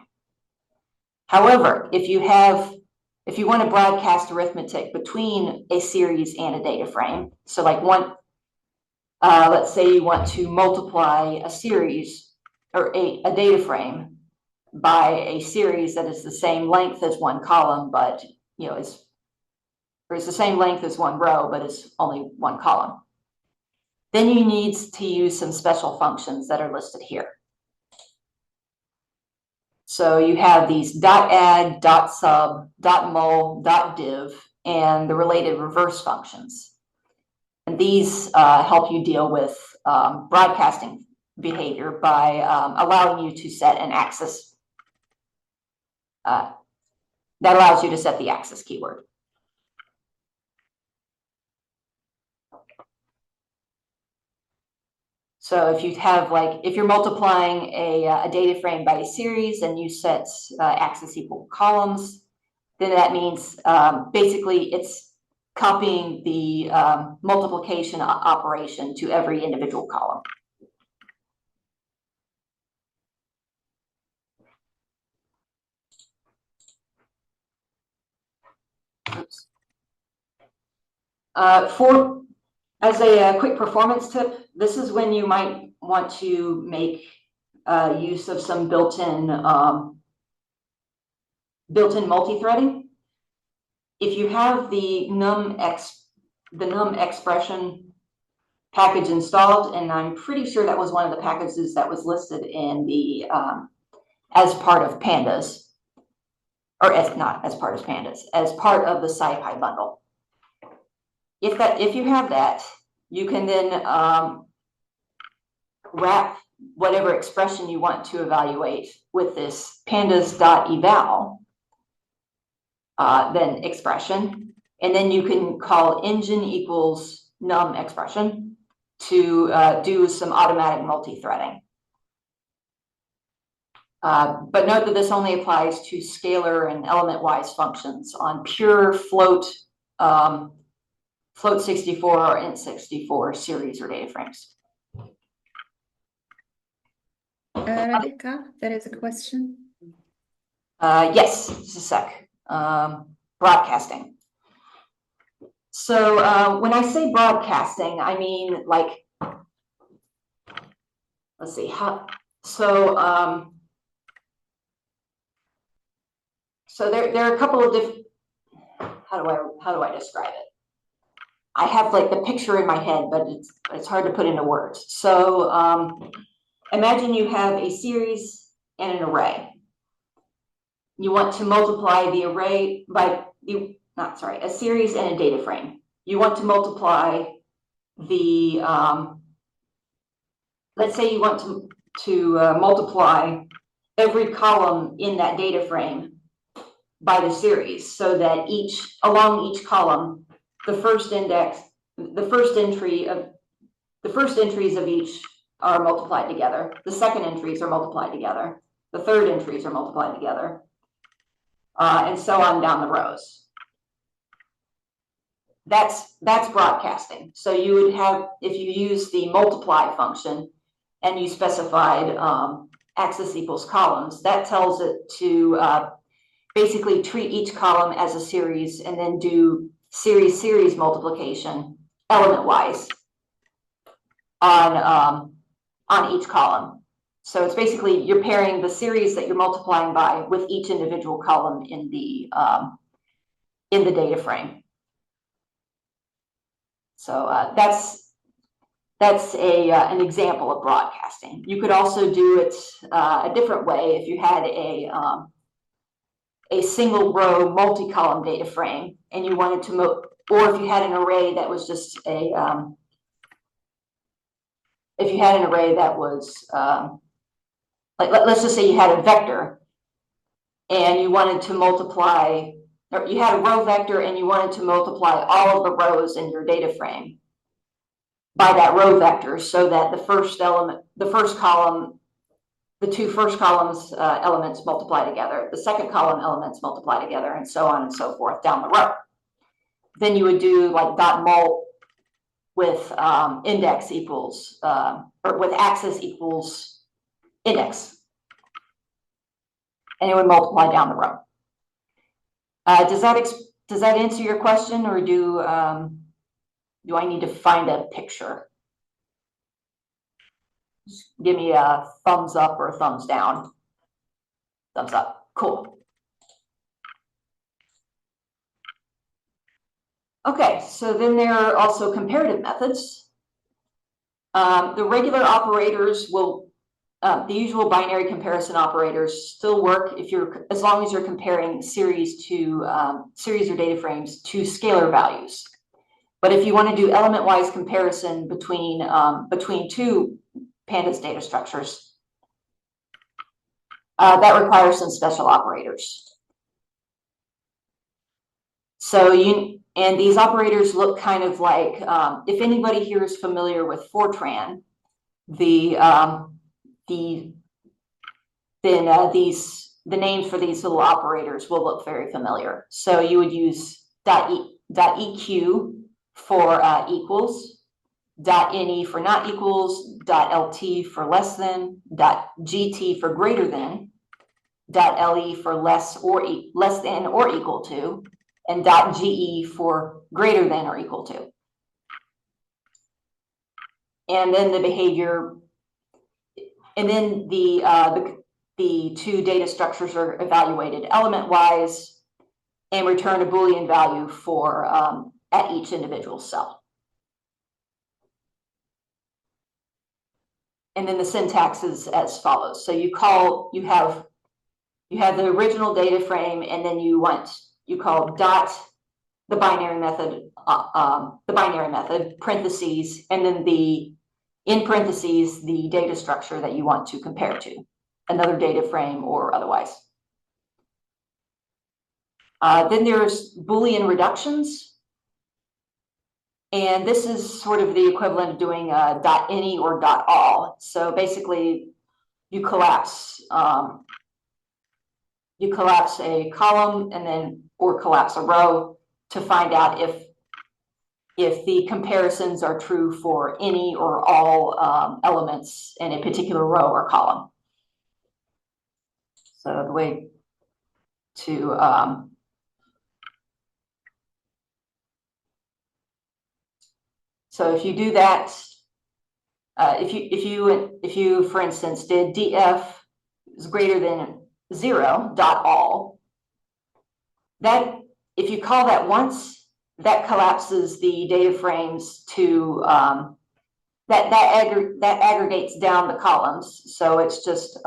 Speaker 1: However, if you want to broadcast arithmetic between a series and a data frame, so like let's say you want to multiply a series or a data frame by a series that is the same length as one column, but it's the same length as one row, but it's only one column. Then you need to use some special functions that are listed here. So you have these .add, .sub, .mul, .div, and the related reverse functions. And these help you deal with broadcasting behavior by allowing you to set an axis. That allows you to set the axis keyword. So if you have if you're multiplying a data frame by a series and you set axis equal columns, then that means basically it's copying the multiplication operation to every individual column. Oops. As a quick performance tip, this is when you might want to make use of some built-in multi-threading, if you have the num expression package installed, and I'm pretty sure that was one of the packages that was listed in the as part of Pandas, or not as part of Pandas, as part of the SciPy bundle. If you have that, you can then wrap whatever expression you want to evaluate with this pandas.eval then expression, and then you can call engine equals num expression to do some automatic multi-threading. But note that this only applies to scalar and element-wise functions on pure float 64 or int64 series or data frames.
Speaker 2: Rebecca, there is a question.
Speaker 1: Yes, just a sec. Broadcasting. So when I say broadcasting, I mean like, let's see how. So there are a couple of different. How do I describe it? I have like the picture in my head, but it's hard to put into words. So imagine you have a series and an array. You want to multiply the array by a series and a data frame. You want to multiply the let's say you want to multiply every column in that data frame by the series, so that along each column, the first entries of each are multiplied together. The second entries are multiplied together. The third entries are multiplied together, and so on down the rows. That's broadcasting. So you would have, if you use the multiply function and you specified axis equals columns, that tells it to basically treat each column as a series and then do series multiplication element-wise on each column. So it's basically you're pairing the series that you're multiplying by with each individual column in the data frame. So that's an example of broadcasting. You could also do it a different way if you had a single row multi-column data frame and you wanted to or if you had an array that was just if you had an array that was like let's just say you had a vector and you wanted to multiply, or you had a row vector and you wanted to multiply all of the rows in your data frame by that row vector, so that the two first columns elements multiply together, the second column elements multiply together, and so on and so forth down the row. Then you would do like dot mult with index equals, or with axis equals index, and it would multiply down the row. Does that answer your question, or do I need to find a picture? Just give me a thumbs up or a thumbs down. Thumbs up. Cool. Okay, so then there are also comparative methods. The regular operators will, the usual binary comparison operators still work as long as you're comparing series or data frames to scalar values. But if you want to do element-wise comparison between two Pandas data structures, that requires some special operators. So and these operators look kind of like, if anybody here is familiar with Fortran, the names for these little operators will look very familiar. So you would use .eq for equals, .ne for not equals, .lt for less than, .gt for greater than, .le for less than or equal to, and .ge for greater than or equal to. And then the behavior And then the two data structures are evaluated element-wise and return a Boolean value for at each individual cell. And then the syntax is as follows. So you have the original data frame, and then you call dot the binary method, parentheses, and then in parentheses, the data structure that you want to compare to, another data frame or otherwise. Then there's Boolean reductions. And this is sort of the equivalent of doing .any or .all. So basically, you collapse a column or collapse a row to find out if the comparisons are true for any or all elements in a particular row or column. So the way to so if you do that, if you for instance did df is greater than 0 .all, that if you call that once, that collapses the data frames to that aggregates down the columns, so it's just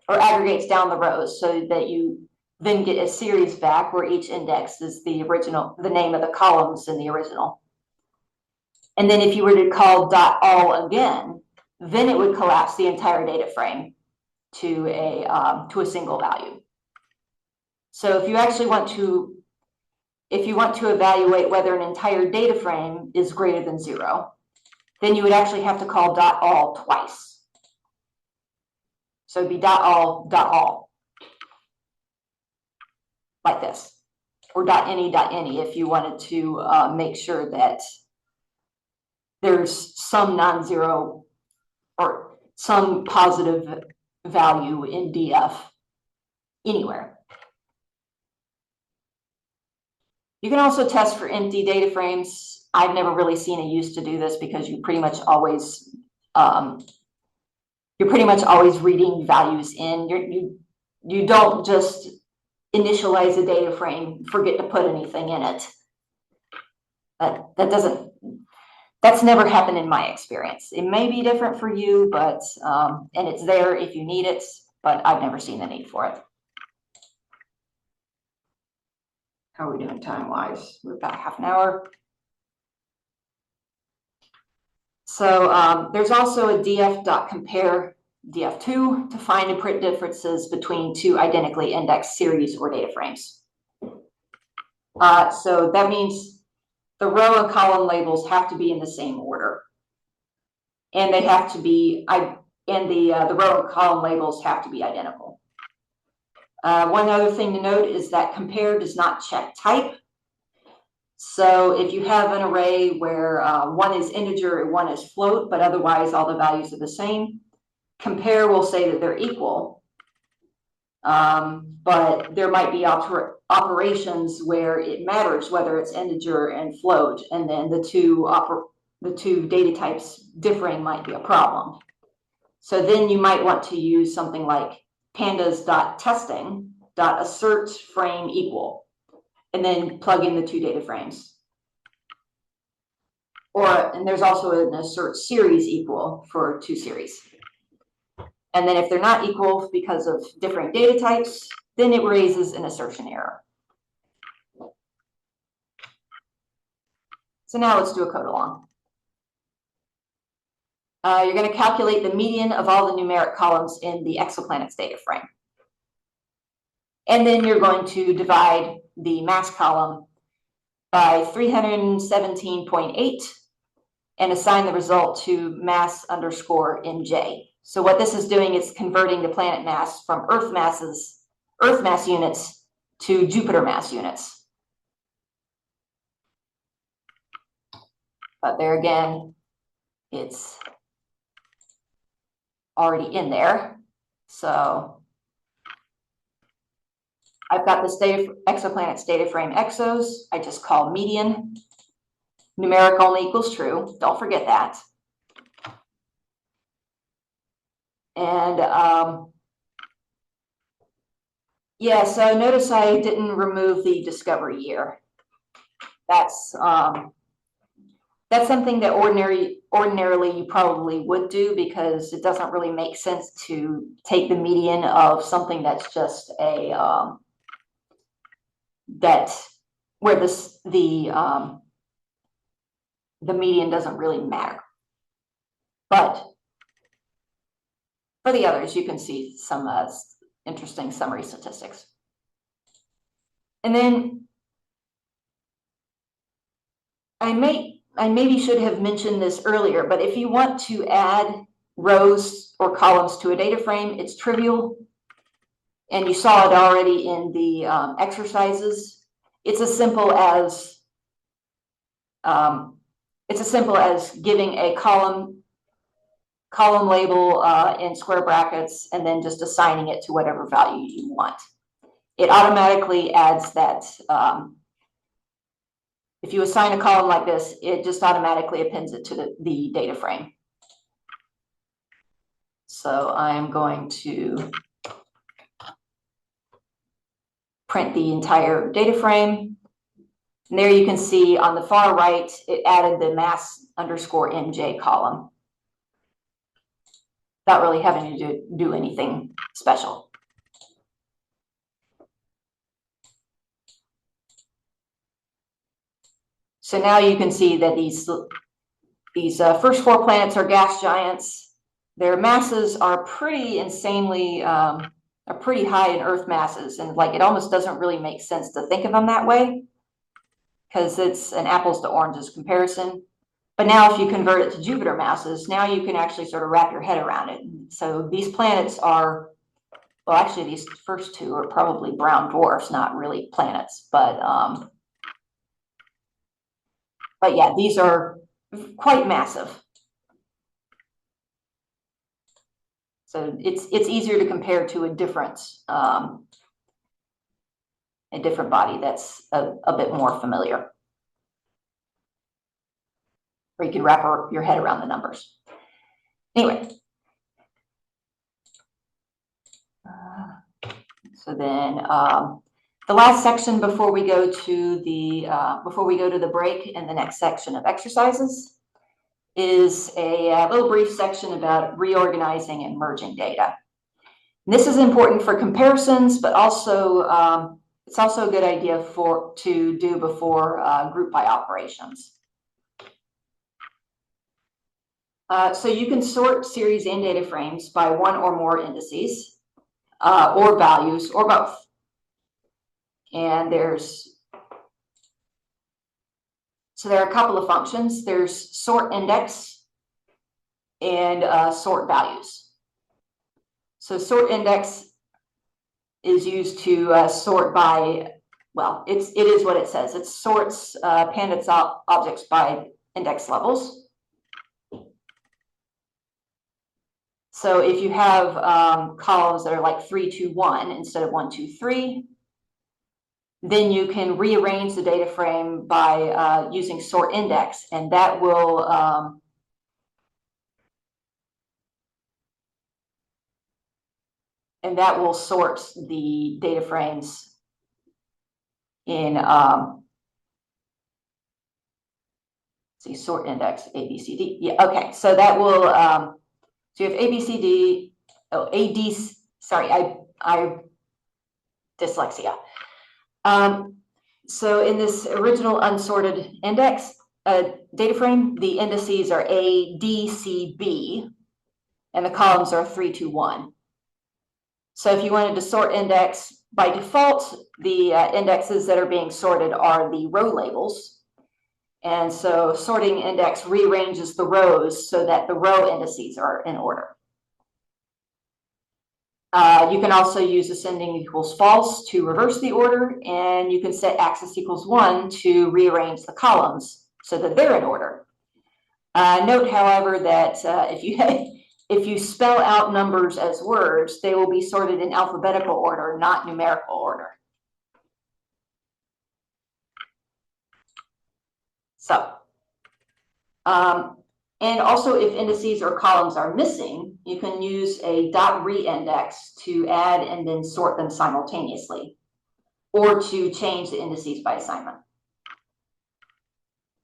Speaker 1: or aggregates down the rows, so that you then get a series back where each index is the name of the columns in the original. And then if you were to call .all again, then it would collapse the entire data frame to a single value. So if you actually want to evaluate whether an entire data frame is greater than 0, then you would actually have to call .all twice. So it'd be .all, like this, or .any if you wanted to make sure that there's some non-zero or some positive value in df anywhere. You can also test for empty data frames. I've never really seen a use to do this because you pretty much always you're pretty much always reading values in. You don't just initialize a data frame, forget to put anything in it. That's never happened in my experience. It may be different for you, but and it's there if you need it, but I've never seen the need for it. How are we doing time-wise? We're about half an hour. So there's also a df.compare df2 to find and print differences between two identically indexed series or data frames. So that means the row and column labels have to be in the same order, and they have to be, the row and column labels have to be identical. One other thing to note is that compare does not check type. So if you have an array where one is integer and one is float, but otherwise all the values are the same, compare will say that they're equal. But there might be operations where it matters whether it's integer and float, and then the two data types differing might be a problem. So then you might want to use something like pandas.testing.assert frame equal, and then plug in the two data frames. And there's also an assert series equal for two series. And then if they're not equal because of different data types, then it raises an assertion error. So now let's do a code along. You're going to calculate the median of all the numeric columns in the exoplanet's data frame. And then you're going to divide the mass column by 317.8 and assign the result to mass underscore NJ. So what this is doing is converting the planet mass from Earth mass units to Jupiter mass units. But there again, it's already in there. So I've got this exoplanet's data frame exos. I just call median. Numeric only equals true. Don't forget that. And yeah, so notice I didn't remove the discovery year. That's something that ordinarily you probably would do, because it doesn't really make sense to take the median of something that's just a where the median doesn't really matter. But for the others, you can see some interesting summary statistics. And then I maybe should have mentioned this earlier, but if you want to add rows or columns to a data frame, it's trivial. And you saw it already in the exercises. It's as simple as giving a column label in square brackets and then just assigning it to whatever value you want. It automatically adds that. If you assign a column like this, it just automatically appends it to the data frame. So I'm going to print the entire data frame. And there you can see on the far right, it added the mass_MJ column. Not really having to do anything special. So now you can see that these first 4 planets are gas giants. Their masses are pretty insanely, are pretty high in Earth masses, and like it almost doesn't really make sense to think of them that way, because it's an apples to oranges comparison. But now if you convert it to Jupiter masses, now you can actually sort of wrap your head around it. So these planets are, well, actually these first 2 are probably brown dwarfs, not really planets, but yeah, these are quite massive. So it's easier to compare to a different body that's a bit more familiar, where you can wrap your head around the numbers. Anyway, so then the last section before we go to the break in the next section of exercises is a little brief section about reorganizing and merging data. And this is important for comparisons, but also it's also a good idea to do before group by operations. So you can sort series and data frames by one or more indices or values or both. And there are a couple of functions. There's sort index and sort values. So sort index is used to sort by, well, it is what it says. It sorts Pandas objects by index levels. So if you have columns that are like 3, 2, 1 instead of 1, 2, 3, then you can rearrange the data frame by using sort index, and that will sort the data frames in see, sort index A, B, C, D. Yeah, okay. So that will so you have A, B, C, D. Oh, A, D. Sorry, I dyslexia. So in this original unsorted index data frame, the indices are A, D, C, B, and the columns are 3, 2, 1. So if you wanted to sort index, by default, the indexes that are being sorted are the row labels. And so sorting index rearranges the rows so that the row indices are in order. You can also use ascending equals false to reverse the order, and you can set axis equals 1 to rearrange the columns so that they're in order. Note, however, that if you spell out numbers as words, they will be sorted in alphabetical order, not numerical order. So, And also, if indices or columns are missing, you can use a .reindex to add and then sort them simultaneously, or to change the indices by assignment.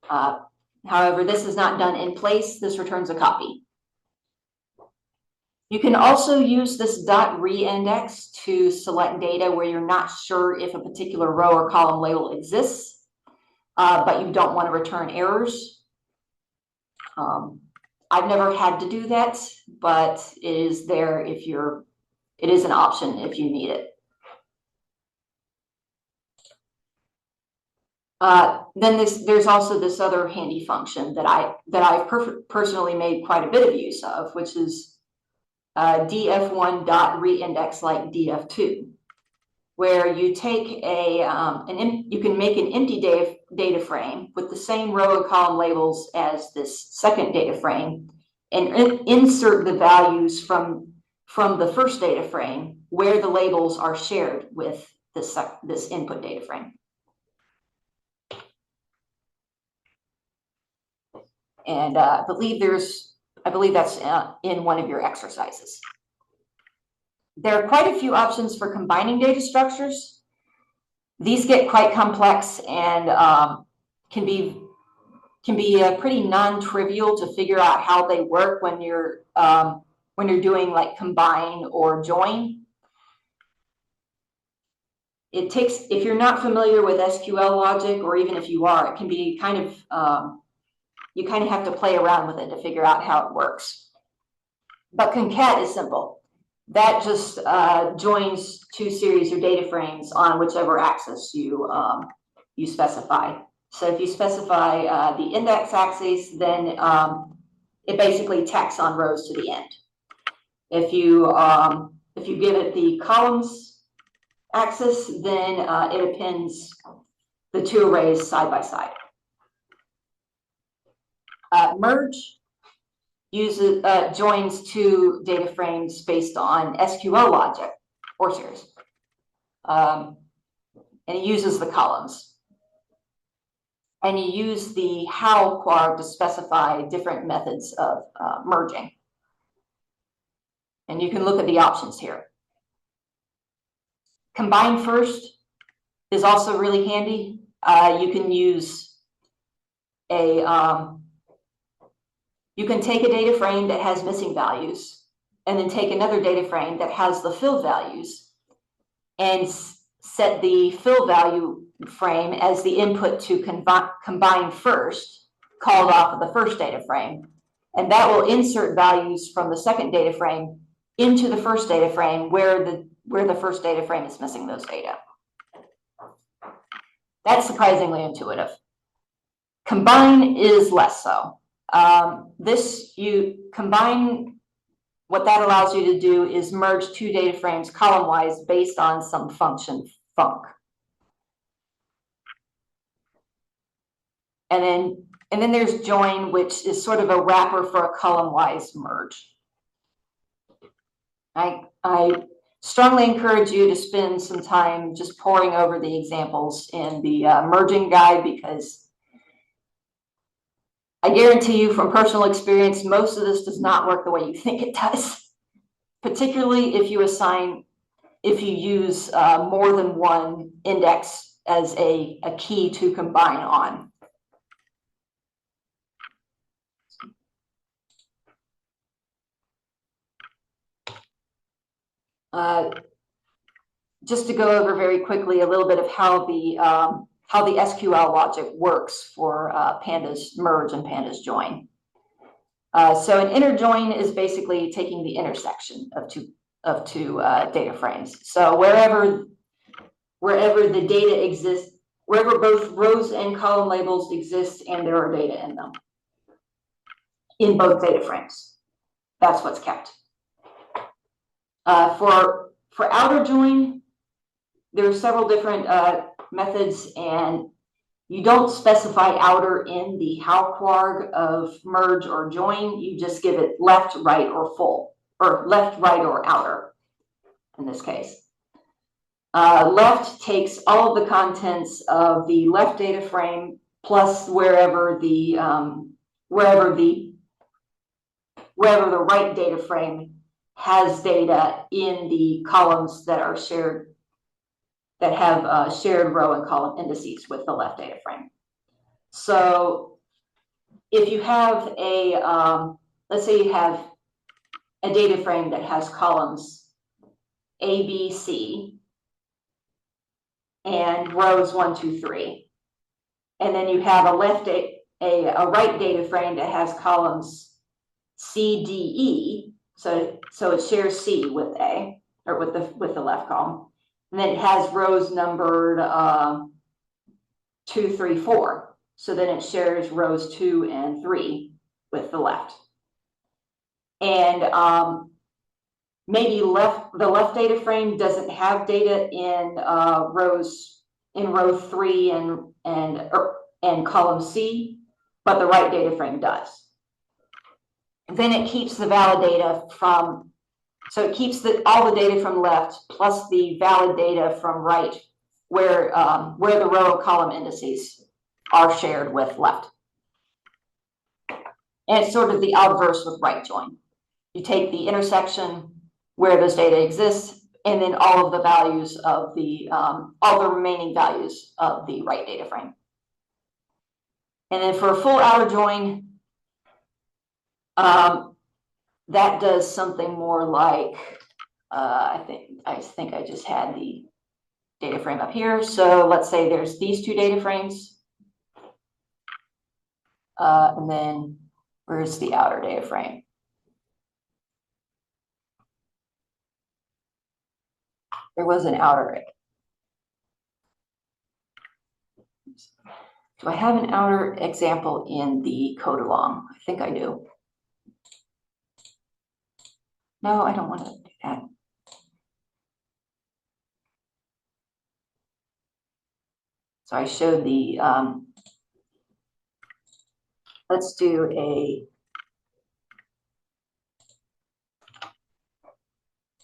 Speaker 1: However, this is not done in place. This returns a copy. You can also use this .reindex to select data where you're not sure if a particular row or column label exists, but you don't want to return errors. I've never had to do that, but it is there if it is an option if you need it. Then there's also this other handy function that I've personally made quite a bit of use of, which is df1.reindex like df2, where you take you can make an empty data frame with the same row and column labels as this second data frame, and insert the values from the first data frame where the labels are shared with this input data frame. And I believe that's in one of your exercises. There are quite a few options for combining data structures. These get quite complex and can be pretty non-trivial to figure out how they work when you're doing like combine or join. It takes, if you're not familiar with SQL logic, or even if you are, it can be kind of you kind of have to play around with it to figure out how it works. But concat is simple. That just joins two series or data frames on whichever axis you specify. So if you specify the index axis, then it basically tacks on rows to the end. If you give it the columns axis, then it appends the two arrays side by side. Merge joins two data frames based on SQL logic or series, and it uses the columns. And you use the how quag to specify different methods of merging. And you can look at the options here. Combine first is also really handy. You can use you can take a data frame that has missing values and then take another data frame that has the fill values and set the fill value frame as the input to combine first, called off of the first data frame. And that will insert values from the second data frame into the first data frame where the first data frame is missing those data. That's surprisingly intuitive. Combine is less so. What that allows you to do is merge two data frames column-wise based on some function func. And then there's join, which is sort of a wrapper for a column-wise merge. I strongly encourage you to spend some time just poring over the examples in the merging guide, because I guarantee you from personal experience, most of this does not work the way you think it does, particularly if you use more than one index as a key to combine on. Just to go over very quickly a little bit of how the SQL logic works for Pandas merge and Pandas join. So an inner join is basically taking the intersection of two data frames. So wherever the data exists, wherever both rows and column labels exist and there are data in them, in both data frames, that's what's kept. For outer join, there are several different methods, and you don't specify outer in the how quag of merge or join. You just give it left, right, or full, or left, right, or outer in this case. Left takes all of the contents of the left data frame plus wherever the wherever the right data frame has data in the columns that are shared, that have shared row and column indices with the left data frame. So if you have let's say you have a data frame that has columns A, B, C, and rows 1, 2, 3. And then you have a right data frame that has columns C, D, E. So it shares C with A, or with the left column. And then it has rows numbered 2, 3, 4. So then it shares rows 2 and 3 with the left. And maybe the left data frame doesn't have data in row 3 and column C, but the right data frame does. Then it keeps the valid data from, so it keeps all the data from left plus the valid data from right, where the row column indices are shared with left. And it's sort of the obverse with right join. You take the intersection where those data exist, and then all of the values of all the remaining values of the right data frame. And then for a full outer join, that does something more like, I think I just had the data frame up here. So let's say there's these two data frames. And then where's the outer data frame? There was an outer. Do I have an outer example in the code along? I think I do. No, I don't want to do that. So I showed the, let's do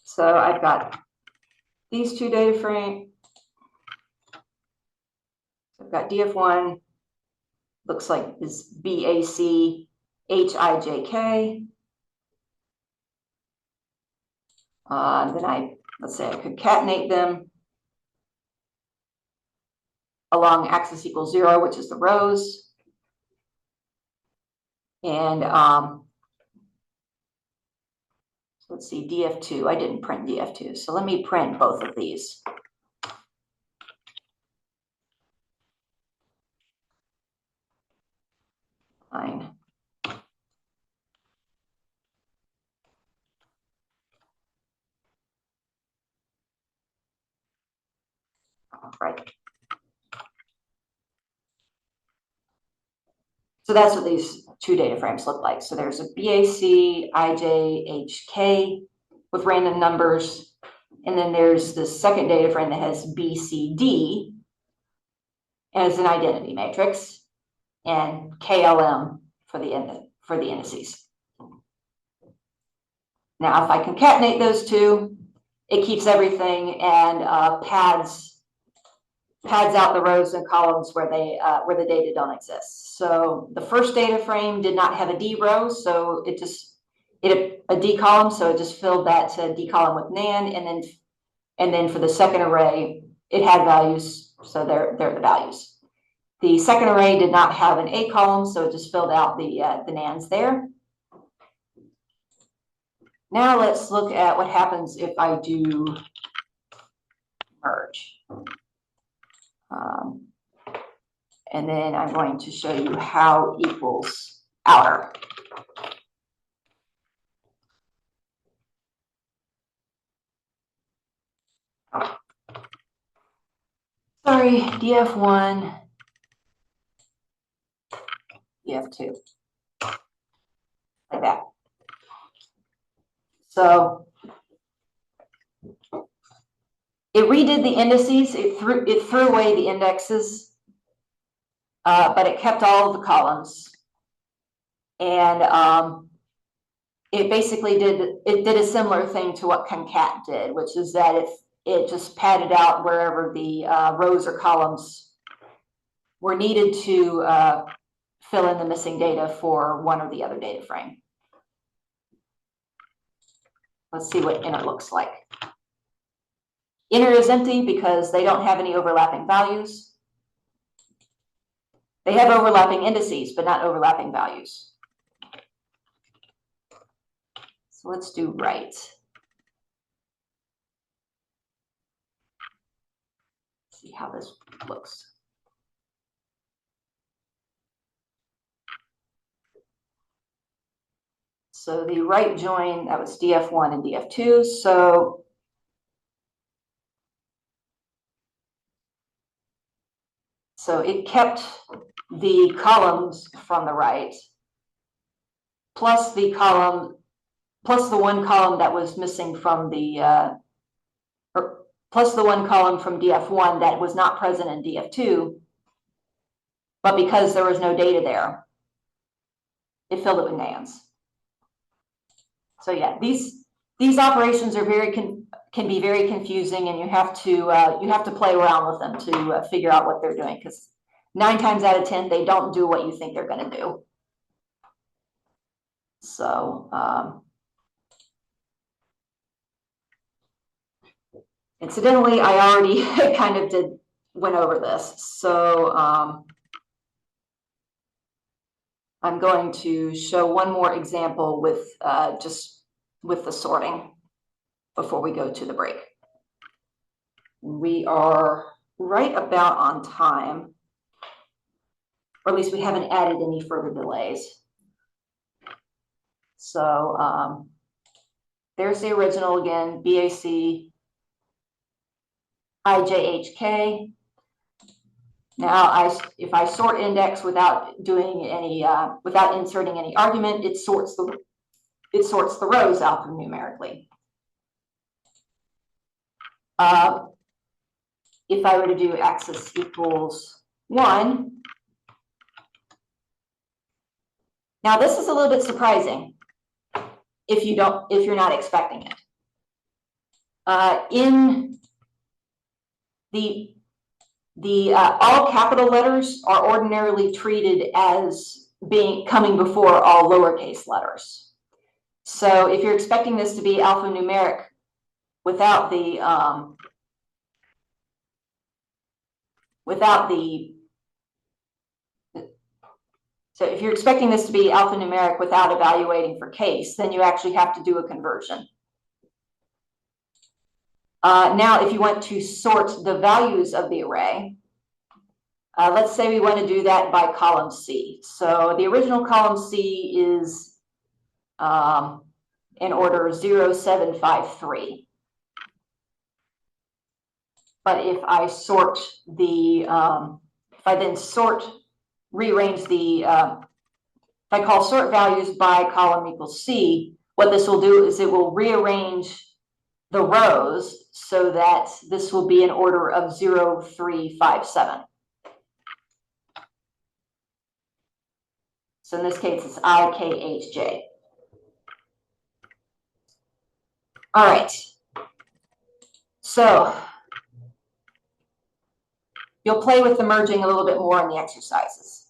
Speaker 1: so I've got these two data frames. I've got DF1, looks like is BAC HIJK. Then let's say I concatenate them along axis equals 0, which is the rows. And let's see, DF2, I didn't print DF2. So let me print both of these. Fine. All right. So that's what these two data frames look like. So there's a BAC, IJ, HK with random numbers. And then there's the second data frame that has BCD as an identity matrix and KLM for the indices. Now, if I concatenate those two, it keeps everything and pads out the rows and columns where the data don't exist. So the first data frame did not have a D row, so a D column, so it just filled that to D column with NAND, and then for the second array, it had values, so they're the values. The second array did not have an A column, so it just filled out the NANDs there. Now let's look at what happens if I do merge. And then I'm going to show you how equals outer. Sorry, DF1, DF2, like that. So it redid the indices, it threw away the indexes, but it kept all of the columns. And it basically did a similar thing to what concat did, which is that it just padded out wherever the rows or columns were needed to fill in the missing data for one or the other data frame. Let's see what inner looks like. Inner is empty because they don't have any overlapping values. They have overlapping indices, but not overlapping values. So let's do right. See how this looks. So the right join, that was DF1 and DF2. So it kept the columns from the right, plus the one column that was missing from the, plus the one column from DF1 that was not present in DF2, but because there was no data there, it filled it with nans. So yeah, these operations are can be very confusing, and you have to play around with them to figure out what they're doing, because 9 times out of 10 they don't do what you think they're going to do. So incidentally, I already kind of went over this. So I'm going to show one more example with just with the sorting before we go to the break. We are right about on time, or at least we haven't added any further delays. So there's the original again, BAC IJHK. Now, if I sort index without doing any, without inserting any argument, it sorts the rows alphanumerically. If I were to do axis equals 1, now this is a little bit surprising if you're not expecting it. In the all capital letters are ordinarily treated as coming before all lowercase letters. So if you're expecting this to be alphanumeric without the so if you're expecting this to be alphanumeric without evaluating for case, then you actually have to do a conversion. Now, if you want to sort the values of the array, let's say we want to do that by column C. So the original column C is in order 0, 7, 5, 3. But if I sort the, if I then rearrange the, if I call sort values by column equals C, what this will do is it will rearrange the rows so that this will be in order of 0, 3, 5, 7. So in this case, it's I, K, H, J. All right. So you'll play with the merging a little bit more in the exercises.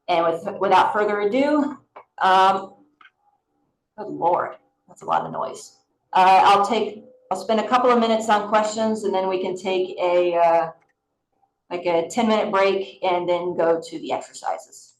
Speaker 1: And without further ado, good Lord, that's a lot of noise. I'll spend a couple of minutes on questions, and then we can take like a 10-minute break and then go to the exercises.